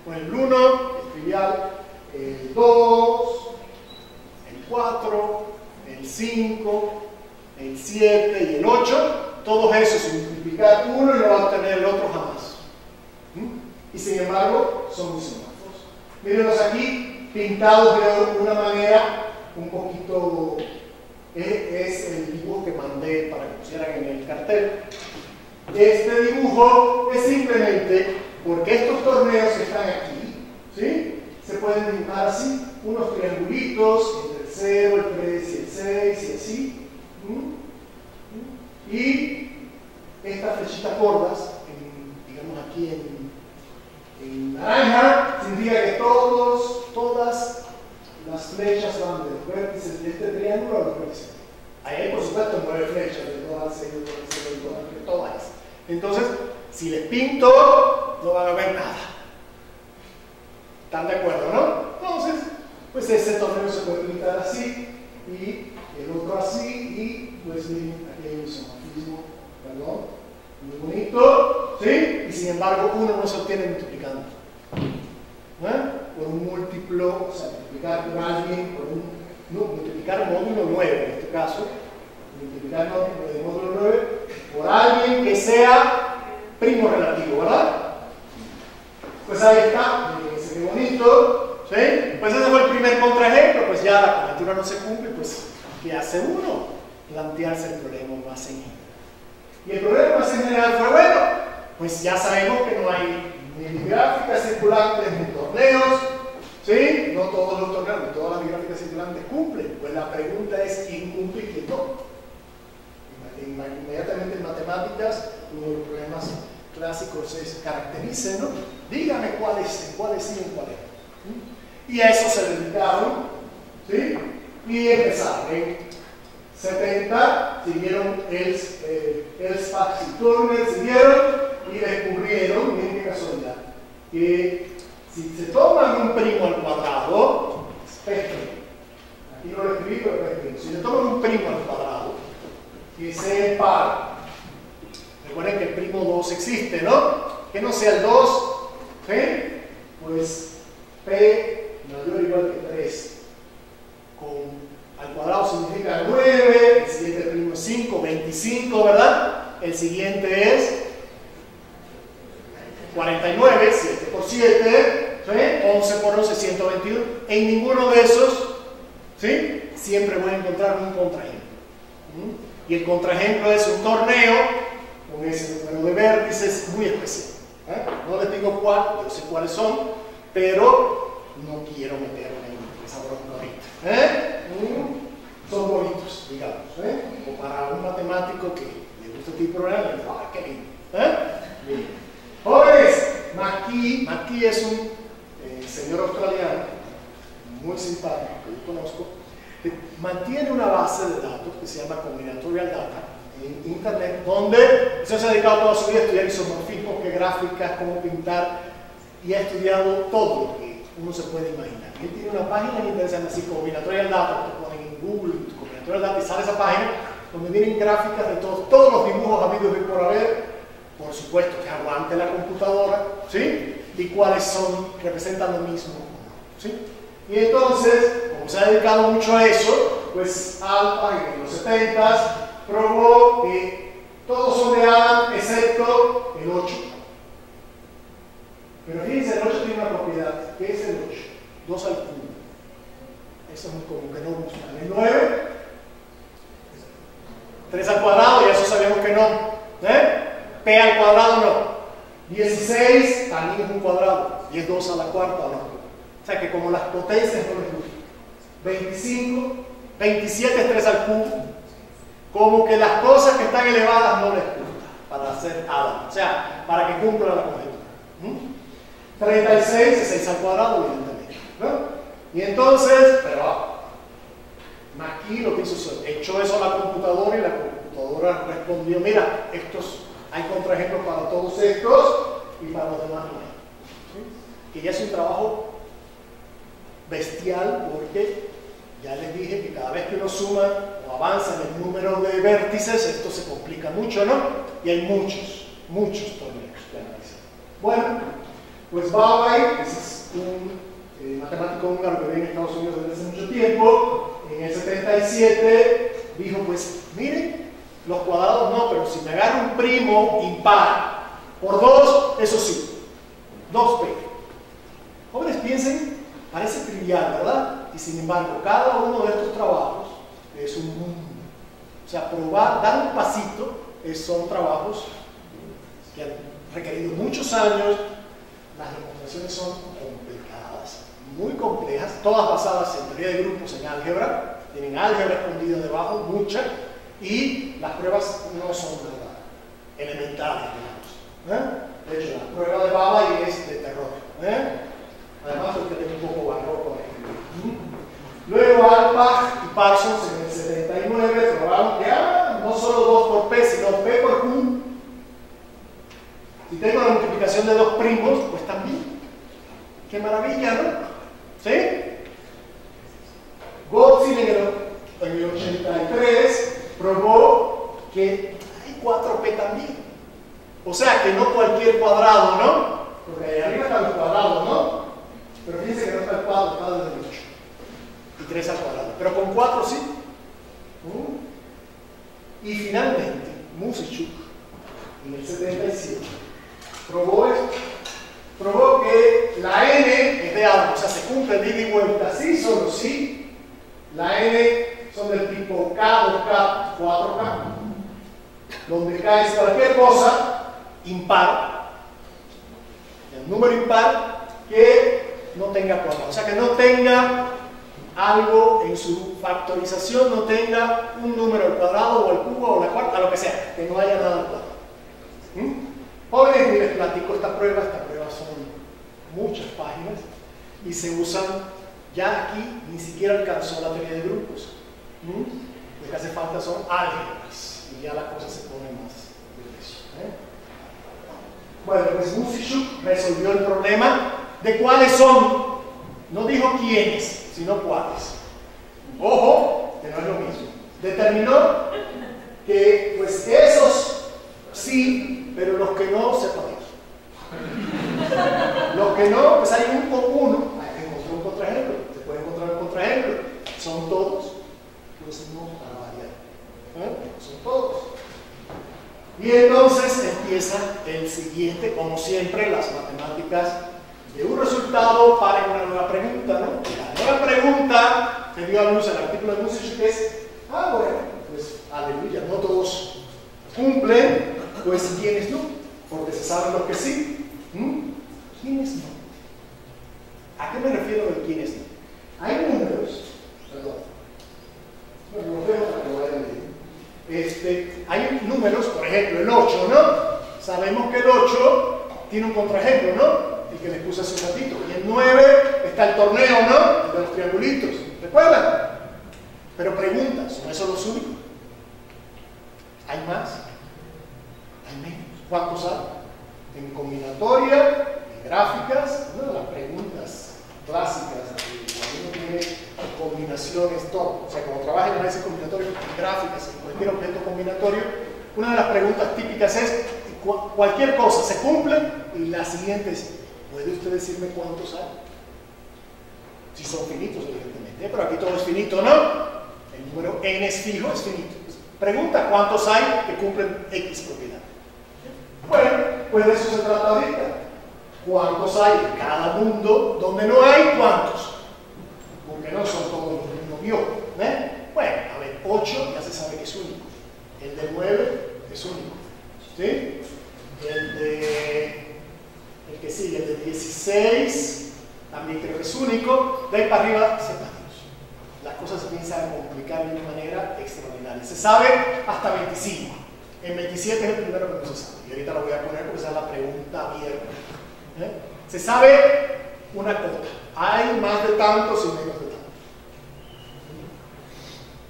con el 1, el trivial, el 2, el 4, el 5, el 7 y el 8, todos esos sin multiplicar uno y no va a obtener el otro jamás. Y sin embargo, son isomorfos. Mírenlos aquí, pintados de una manera un poquito... Es el dibujo que mandé para que pusieran en el cartel. Este dibujo es simplemente porque estos torneos que están aquí, ¿sí? Se pueden dibujar así, unos triangulitos entre el 0, el 3 y el 6 y así. Y estas flechitas gordas, digamos aquí en naranja, significa que todas las flechas van de los vértices de este triángulo a los vértices. Ahí hay, por supuesto, 9 flechas, de 2 al 6, de 2 al 0, de 2 al 3, todas. Entonces, si les pinto, no van a ver nada. ¿Están de acuerdo, no? Entonces, pues ese torneo se puede pintar así, y el otro así, y pues miren, aquí hay un isomorfismo, perdón, muy bonito, ¿sí? Y sin embargo, uno no se obtiene multiplicando. Por un múltiplo, o sea, multiplicar por alguien, multiplicar módulo 9 en este caso, multiplicar el módulo 9 por alguien que sea primo relativo, ¿verdad? Pues ahí está, fíjense qué bonito, ¿sí? Pues ese fue el primer contraejemplo, pues ya la conjetura no se cumple, pues ¿qué hace uno? Plantearse el problema más en general. Y el problema más en general fue, bueno, pues ya sabemos que no hay ni gráficas circulantes ni torneos, ¿sí? No todos los torneos, ni todas las gráficas circulantes cumplen. Pues la pregunta es ¿quién cumple y quién no? Inmediatamente en matemáticas, uno de los problemas clásicos es caractericen, ¿no? Dígame cuáles sí y cuáles no. Y a eso se dedicaron, ¿sí? Y empezaron. En 70 siguieron Elspach y Turner, siguieron y descubrieron, miren qué casualidad, que si se toman un primo al cuadrado, aquí no lo escribí, pero lo escribí, si se toman un primo al cuadrado, que sea par, recuerden que el primo 2 existe, ¿no? Que no sea el 2, ¿sí? Pues P mayor o igual que 3, al cuadrado significa 9, el siguiente primo es 5, 25, ¿verdad? El siguiente es 49, 7 por 7, ¿sí? 11 por 11, 121. En ninguno de esos, ¿sí? Siempre voy a encontrar un contraejemplo. Y el contraejemplo es un torneo con ese número de vértices muy especial. No les digo cuál, yo sé cuáles son, pero no quiero meterme en esa bronca ahorita. Son bonitos, digamos. O para un matemático que le gusta este programa, ¡ah, qué lindo! Bien. Jóvenes, McKee es un señor australiano muy simpático que yo conozco, que mantiene una base de datos que se llama Combinatorial Data en internet, donde se ha dedicado toda su vida a estudiar isomorfismos, qué gráficas, cómo pintar, y ha estudiado todo lo que uno se puede imaginar. Él tiene una página en internet que se llama así, Combinatorial Data, te ponen en Google Combinatorial Data y sale esa página donde vienen gráficas de todos los dibujos habidos y por haber, por supuesto que aguante la computadora, ¿sí? Y cuáles representan lo mismo, ¿sí? Y entonces, como se ha dedicado mucho a eso, pues Alpha en los 70s probó que todos son de Adam excepto el 8. Pero fíjense, el 8 tiene una propiedad. ¿Qué es el 8? 2 al cubo. Eso es muy común, que no gustan. El 9, 3 al cuadrado, y eso sabemos que no. P al cuadrado no. 16 también es un cuadrado, y es 2 a la cuarta no. O sea que como las potencias no les gustan. 25, 27 es 3 al cubo. Como que las cosas que están elevadas no les gustan para hacer Adam. O sea, para que cumpla la conjetura. 36 es 6 al cuadrado, evidentemente, ¿no? Y entonces, pero McKee lo que hizo es echó eso a la computadora y la computadora respondió, mira, hay contraejemplos para todos estos y para los demás no hay. ¿Sí? Que ya es un trabajo bestial porque ya les dije que cada vez que uno suma o avanza en el número de vértices, esto se complica mucho, ¿no? Y hay muchos torneos que analizar. Bueno, pues Bauer, que es un matemático húngaro que vive en Estados Unidos desde hace mucho tiempo, en el 77 dijo, pues miren, los cuadrados no, pero si me agarro un primo impar por 2, eso sí, 2p. Jóvenes, piensen, parece trivial, ¿verdad? Y sin embargo, cada uno de estos trabajos es un mundo. O sea, dar un pasito, son trabajos que han requerido muchos años. Las demostraciones son complicadas, muy complejas, todas basadas en teoría de grupos, en álgebra, tienen álgebra escondida debajo, mucha, y las pruebas no son nada elementales, digamos. De hecho, la prueba de Baba es de terror. Además, es que tiene un poco barroco. Luego, Alpha y Parsons en el 79 probaron que no solo 2 por P, sino P por Q. Si tengo la multiplicación de 2 primos, pues también. ¡Qué maravilla!, ¿no? ¿Sí? Goldstein en el 83 probó que hay 4P también. O sea, que no cualquier cuadrado, ¿no? Porque ahí arriba están los cuadrados, ¿no? Pero fíjense que no está el cuadrado, está desde el 8. Y 3 al cuadrado. Pero con 4 sí. Y finalmente, Musicchuk, en el 77, probó esto. Probó que la n es de Adam, o sea, se cumple el ida y vuelta, sí, solo sí. La n son del tipo K, 2K, 4K, donde K es cualquier cosa impar, el número impar que no tenga cuadrado, o sea, que no tenga algo en su factorización, no tenga un número al cuadrado o al cubo o la cuarta, a lo que sea, que no haya nada al cuadrado. Jóvenes, les platico esta prueba son muchas páginas y se usan, ya aquí ni siquiera alcanzó la teoría de grupos. Lo que hace falta son álgebras y ya la cosa se pone más difícil. Bueno, pues Musicchuk resolvió el problema de cuáles son, no dijo quiénes, sino cuáles. Ojo, que no es lo mismo. Determinó que pues esos sí, pero los que no, sepa Dios. Los que no, pues hay un con uno, hay que encontrar un contraejemplo, se puede encontrar un contraejemplo. ¿Son todos? Pues no, para variar. Son todos. Y entonces empieza el siguiente, como siempre, las matemáticas de un resultado para una nueva pregunta, ¿no? La nueva pregunta que dio a luz el artículo de Musicchuk es, bueno, pues aleluya, no todos cumplen, pues ¿quiénes no? Porque se saben los que sí. ¿Quiénes no? ¿A qué me refiero de quiénes no? Hay números, perdón, hay números, por ejemplo, el 8, ¿no? Sabemos que el 8 tiene un contraejemplo, ¿no? El que les puse hace un ratito. Y el 9 está el torneo, ¿no? El de los triangulitos. ¿Recuerdan? Pero pregunta, ¿son esos los únicos? ¿Hay más? ¿Hay menos? ¿Cuántos hay? En combinatoria, en gráficas, una de las preguntas clásicas cuando uno tiene combinaciones, todo. O sea, cuando trabaja en análisis combinatorio, en gráficas, en cualquier objeto combinatorio, una de las preguntas típicas es cualquier cosa se cumple y la siguiente es, ¿puede usted decirme cuántos hay? Si son finitos, evidentemente, pero aquí todo es finito, ¿no? El número n es fijo, es finito. Pregunta cuántos hay que cumplen X propiedad. Bueno, pues de eso se trata ahorita. ¿Cuántos hay en cada mundo donde no hay cuántos? Porque no son todos los que uno vio. Bueno, a ver, 8 ya se sabe que es único. El de 9 es único. ¿Sí? El que sigue, el de 16, también creo que es único. De ahí para arriba, separados. Las cosas se empiezan a complicar de una manera extraordinaria. Se sabe hasta 25. El 27 es el primero que no se sabe. Y ahorita lo voy a poner porque esa es la pregunta abierta. Se sabe una cosa. Hay más de tantos y menos de tantos.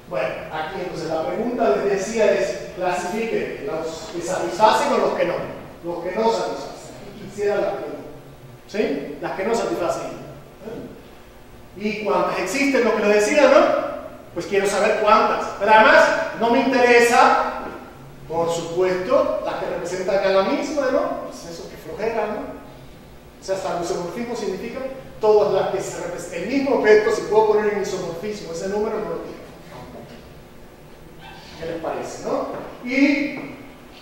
Bueno, aquí entonces la pregunta les decía es, clasifiquen los que satisfacen o los que no. Los que no satisfacen. Aquí quisiera la pregunta. ¿Sí? Las que no satisfacen. ¿Y cuántas existen? Lo que les decía, ¿no? Pues quiero saber cuántas. Pero además, no me interesa, por supuesto, las que representan a la misma, ¿no? Pues eso que flojera, ¿no? O sea, hasta el isomorfismo significa todas las que se representan. El mismo objeto, si puedo poner en isomorfismo, ese número no lo tiene. ¿Qué les parece, no? Y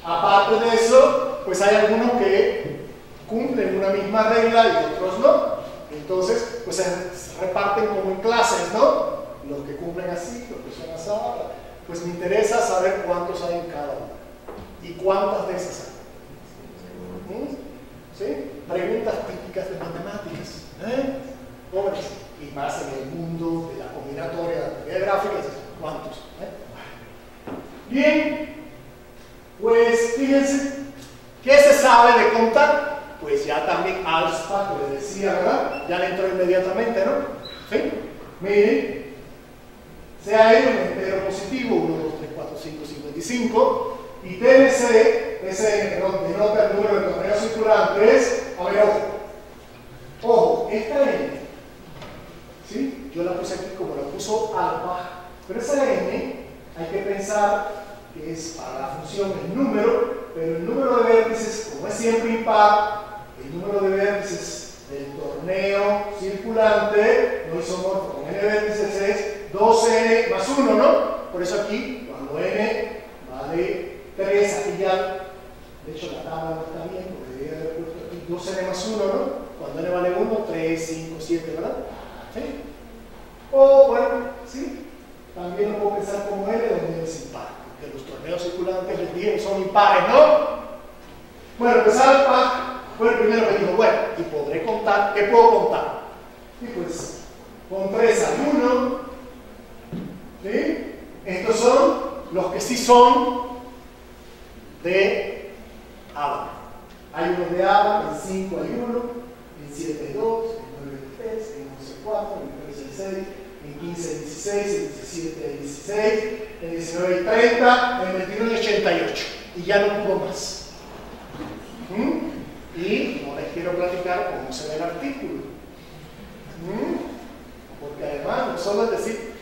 aparte de eso, pues hay algunos que cumplen una misma regla y otros no. Entonces, pues se reparten como en clases, ¿no? Los que cumplen así, los que son así. Pues me interesa saber cuántos hay en cada uno. ¿Y cuántas de esas hay? ¿Sí? Preguntas típicas de matemáticas. Jóvenes. Y más en el mundo de la combinatoria de gráficas, ¿cuántos? Bien, pues fíjense, ¿qué se sabe de contar? Pues ya también alfa, que les decía, ¿verdad? Ya le entró inmediatamente, ¿no? ¿Sí? Miren, sea N un entero positivo, 1, 2, 3, 4, 5, 55, y TNC, ese denota el número de torneos circulantes. A ver, ojo, esta N, ¿sí? Yo la puse aquí como la puso alfa, pero esa N hay que pensar que es para la función el número, pero el número de vértices, como es siempre impar, el número de vértices del torneo circulante no isomorfo con n vértices es 2n más 1, ¿no? Por eso aquí, cuando n vale 3, aquí ya, de hecho la tabla no está bien, porque debería haber puesto aquí 2n más 1, ¿no? Cuando n vale 1, 3, 5, 7, ¿verdad? ¿Sí? O, bueno, sí, también lo puedo pensar como n, donde es impar, porque los torneos circulantes, les dije, son impares, ¿no? Bueno, pues alfa fue el primero que dijo, bueno, y podré contar, ¿qué puedo contar? Y pues, con 3 hay 1, ¿sí? Estos son los que sí son de Adam. Hay unos de Adam, en 5 hay 1, en 7 hay 2, en 9 hay 3, en 11 hay 4, en 13 hay 6, en 15 hay 16, en 17 hay 16, en 19 hay 30, en 21 hay 88. Y ya no pudo más. Y no les quiero platicar cómo se ve el artículo. Porque además no solo es decir,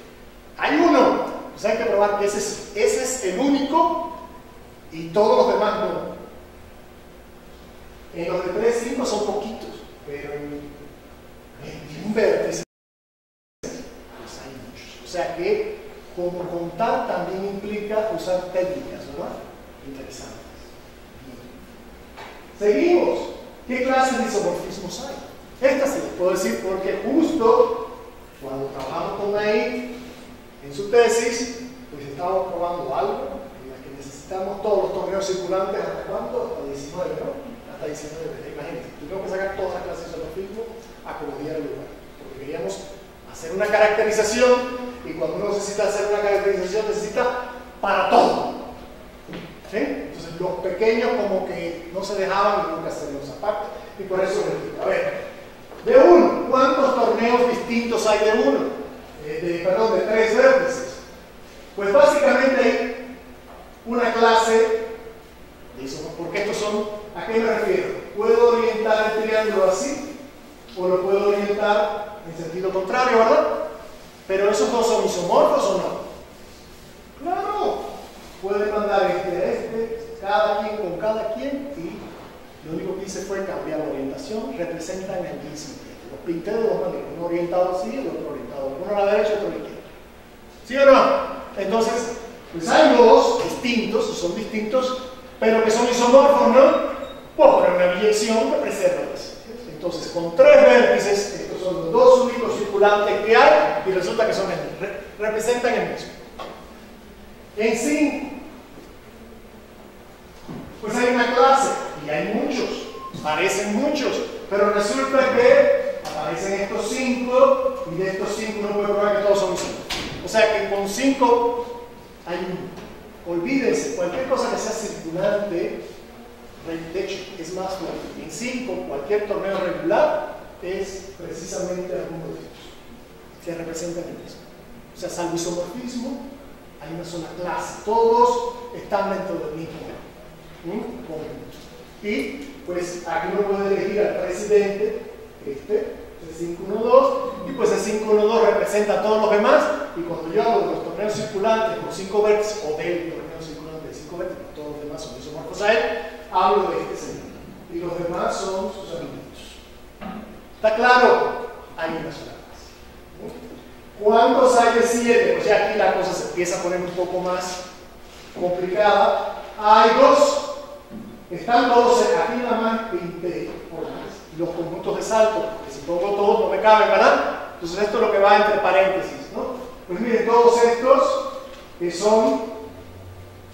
hay uno, pues hay que probar que ese es el único y todos los demás no. En los de 3, 5 son poquitos, pero en un vértice pues hay muchos. O sea que como contar también implica usar técnicas, ¿verdad? Interesantes. Seguimos. ¿Qué clases de isomorfismos hay? Estas sí les puedo decir porque justo cuando trabajamos con Naim en su tesis, pues estábamos probando algo en la que necesitamos todos los torneos circulantes. ¿Hasta cuánto? Hasta 19, ¿no? Hasta 19, imagínense. Tuvimos que sacar todas las clases de isomorfismo a como diera lugar, porque queríamos hacer una caracterización y cuando uno necesita hacer una caracterización necesita para todo. los pequeños como que no se dejaban y nunca se los aparte, y por eso les digo, a ver, de uno, ¿cuántos torneos distintos hay de uno? Perdón, de 3 vértices. Pues básicamente hay una clase de isomorfismo, porque estos son, ¿a qué me refiero? Puedo orientar el triángulo así, o lo puedo orientar en sentido contrario, ¿verdad? Pero esos dos son isomorfos o no. Claro, pueden mandar este a este, cada quien con cada quien, y lo único que hice fue cambiar la orientación, representan el mismo tiempo. Los pinté de dos maneras, uno orientado así y el otro orientado, uno a la derecha y otro a la izquierda. ¿Sí o no? Entonces, pues hay dos distintos, son distintos, pero que son isomorfos, ¿no? Puedo poner una biyección que preserva eso. Entonces, con 3 vértices, estos son los dos únicos circulantes que hay, y resulta que son representan el mismo. En 5, pues hay una clase, y hay muchos, parecen muchos, pero resulta que aparecen estos 5, y de estos 5 uno puede probar que todos son isomorfos. O sea que con 5 hay un, olvídense, cualquier cosa que sea circulante, de hecho, es más fuerte. En 5, cualquier torneo regular es precisamente alguno de ellos, que representan el mismo. O sea, salvo isomorfismo, hay una sola clase. Todos están dentro del mismo conjunto. Y, pues, aquí uno puede elegir al presidente, el 512, y pues el 512 representa a todos los demás, y cuando yo hablo de los torneos circulantes con 5 vértices, o del torneo circulante de 5 vértices, todos los demás son isomorfos a él, hablo de este señor, y los demás son sus amiguitos. ¿Está claro? Hay una sola clase. ¿Cuántos hay de 7? Pues ya aquí la cosa se empieza a poner un poco más complicada. Hay 2. Están todos, aquí nada más pinté los conjuntos de salto, porque si pongo todos no me caben, ¿verdad? Entonces esto es lo que va entre paréntesis, ¿no? Pues miren, todos estos que son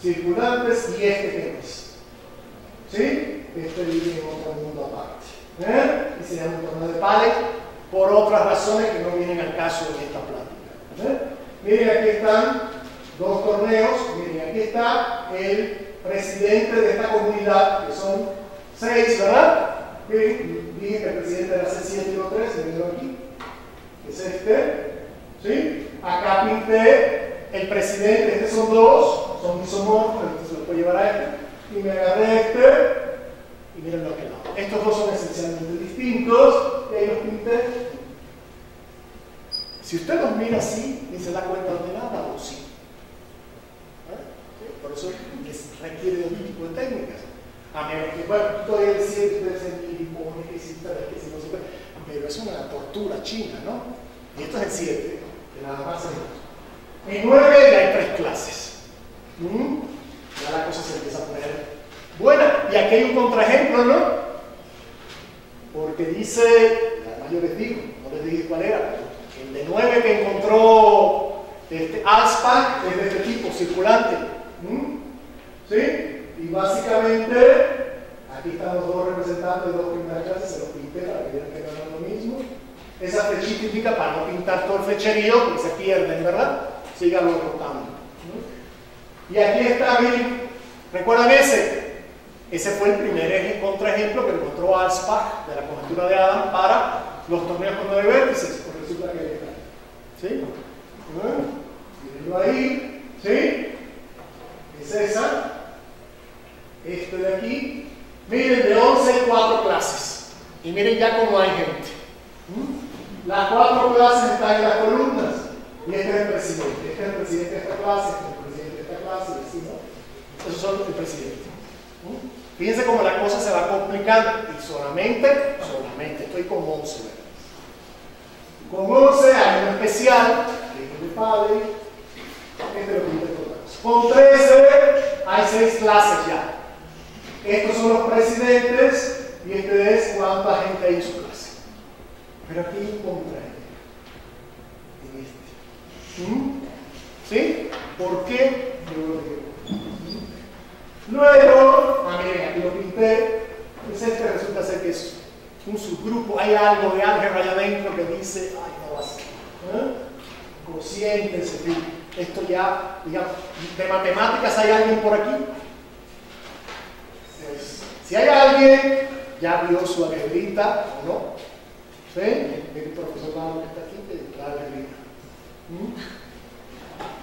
circulantes y este que no es. ¿Sí? Este vive en otro mundo aparte. Y se llama un torneo de Palek por otras razones que no vienen al caso de esta plática. Miren, aquí están 2 torneos. Miren, aquí está el presidente de esta comunidad, que son 6, ¿verdad? Miren, dije que el presidente era C713, miren aquí. Es este. ¿Sí? Acá pinté el presidente, estos son 2, son isomorfos, entonces se los puedo llevar a este. Y me agarré este, y miren lo que no. Estos 2 son esencialmente distintos, y ahí los pinté. Si usted los mira así, ni se da cuenta de nada, o sí. Por eso requiere de otro tipo de técnicas. A menos que, bueno, todavía decía que ustedes en el impone, que si no se puede, pero es una tortura china, ¿no? Y esto es el 7, que nada más es. En 9 hay 3 clases. Ya la cosa se empieza a poner buena. Y aquí hay un contraejemplo, ¿no? Porque dice, además yo les digo, no les dije cuál era, el de 9 que encontró Alspach es de este tipo, circulante. ¿Sí? Y básicamente, aquí están los 2 representantes de 2 primeras clases, se los pinté para que vean que no es lo mismo. Esa flechita indica para no pintar todo el flecherío, porque se pierden, ¿verdad? Síganlo rotando. Y aquí está, miren, ¿recuerdan ese? Ese fue el primer contraejemplo que encontró Alspach de la conjetura de Adam para los torneos con 9 vértices. Pues resulta que ahí está. ¿Sí? Mírenlo ahí. ¿Sí? Es esa. Este de aquí. Miren, de 11 hay 4 clases. Y miren ya cómo hay gente. Las 4 clases están en las columnas. Y este es el presidente. Este es el presidente de esta clase, este es el presidente de esta clase, y así, ¿no? Esos son el presidente. Fíjense cómo la cosa se va complicando. Y solamente estoy con 11. Con 11 hay uno especial, que es el de Palek. Este lo pinté por todos. Con 13 hay 6 clases ya. Estos son los presidentes y este es cuánta gente hay en su clase. Pero aquí hay un contrario. En este. ¿Sí? ¿Por qué? Luego, miren, aquí lo pinté. Pues este resulta ser que es un subgrupo. Hay algo de álgebra allá adentro que dice, ay, no va a ser. Cocientes, en fin. Esto ya, digamos, de matemáticas hay alguien por aquí. Si hay alguien, ya vio su algebrita o no, ¿sí? El profesor Lalo que está aquí, que la algebrita.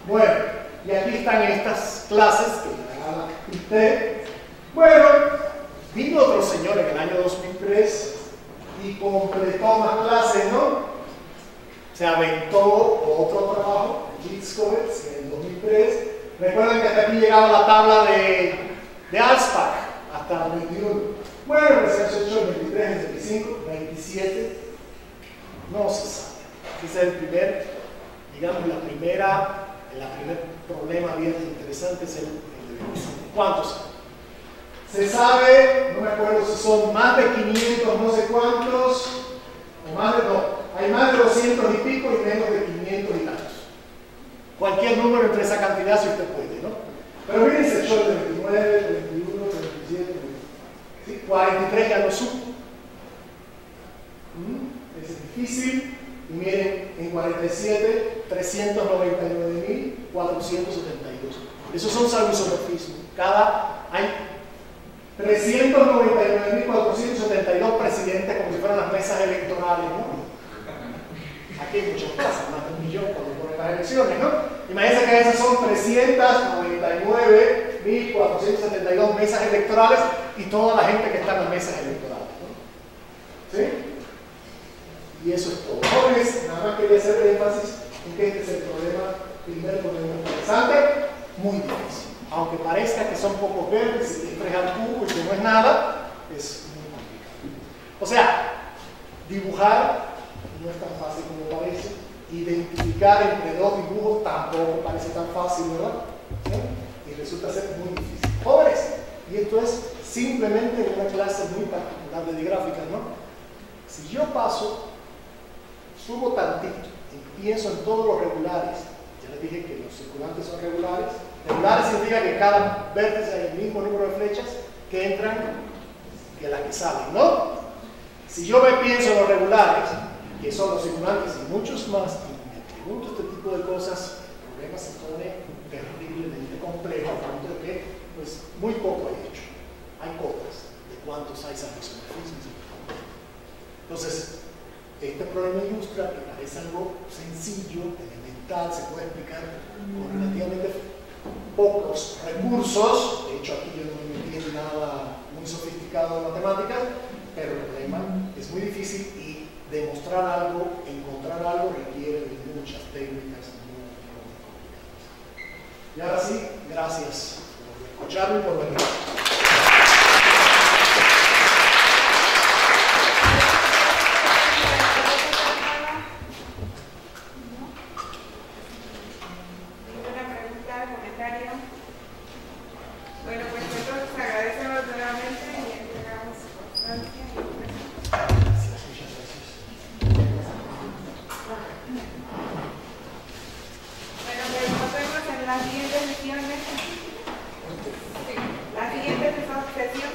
Bueno, y aquí están estas clases que ya las pinté. Bueno, vino otro señor en el año 2003 y completó más clases, ¿no? Se aventó otro trabajo, Gitzkowitz, en el 2003. Recuerden que hasta aquí llegaba la tabla de Alspach, hasta el 21. Bueno, pues se ha hecho el 23, el 25, 27. No se sabe. Ese es el primer, digamos, el primer problema abierto interesante es el de 25. ¿Cuántos hay? Se sabe, no me acuerdo si son más de 500, no sé cuántos, o más de, no, hay más de 200 y pico y menos de 500 y tantos. Cualquier número entre esa cantidad si usted puede, ¿no? Pero miren, se echó el 29, el 21, el 27, ¿sí? 43 ya lo supo. Es difícil. Y miren, en 47, 399.472. Esos son salvisomorfismos. Hay 399.472 presidentes como si fueran las mesas electorales, ¿no? Aquí hay muchas plazas, más de 1 millón cuando ponen las elecciones, ¿no? Imagínense que esas son 399.472 mesas electorales y toda la gente que está en las mesas electorales, ¿no? ¿Sí? Y eso es todo. Jóvenes, nada más quería hacer énfasis en que este es el primer problema interesante, muy difícil. Aunque parezca que son pocos verdes y que es 3 al cubo y que no es nada, es muy complicado. O sea, dibujar no es tan fácil como parece. Identificar entre dos dibujos tampoco parece tan fácil, ¿verdad? ¿Sí? Y resulta ser muy difícil. Jóvenes, y esto es simplemente una clase muy particular de digráficas, ¿no? Si yo subo tantito y pienso en todos los regulares, ya les dije que los circulantes son regulares. Regulares significa que cada vértice hay el mismo número de flechas que entran que las que salen, ¿no? Si yo pienso en los regulares, que son los circulantes y muchos más, y me pregunto este tipo de cosas, el problema se pone terriblemente complejo, a punto de que pues, muy poco hay hecho. Hay cotas de cuántos hay salvisomorfismos. Entonces, este problema ilustra que parece algo sencillo, elemental, se puede explicar con relativamente pocos recursos. De hecho, aquí yo no me metí en nada muy sofisticado de matemáticas, pero el problema es muy difícil y demostrar algo, encontrar algo requiere de muchas técnicas muy complicadas. Y ahora sí, gracias por escucharme y por venir. Bueno, pues entonces agradecemos nuevamente y entregamos constancia. Bueno, pues nos vemos en las siguientes sesiones. La siguiente sesión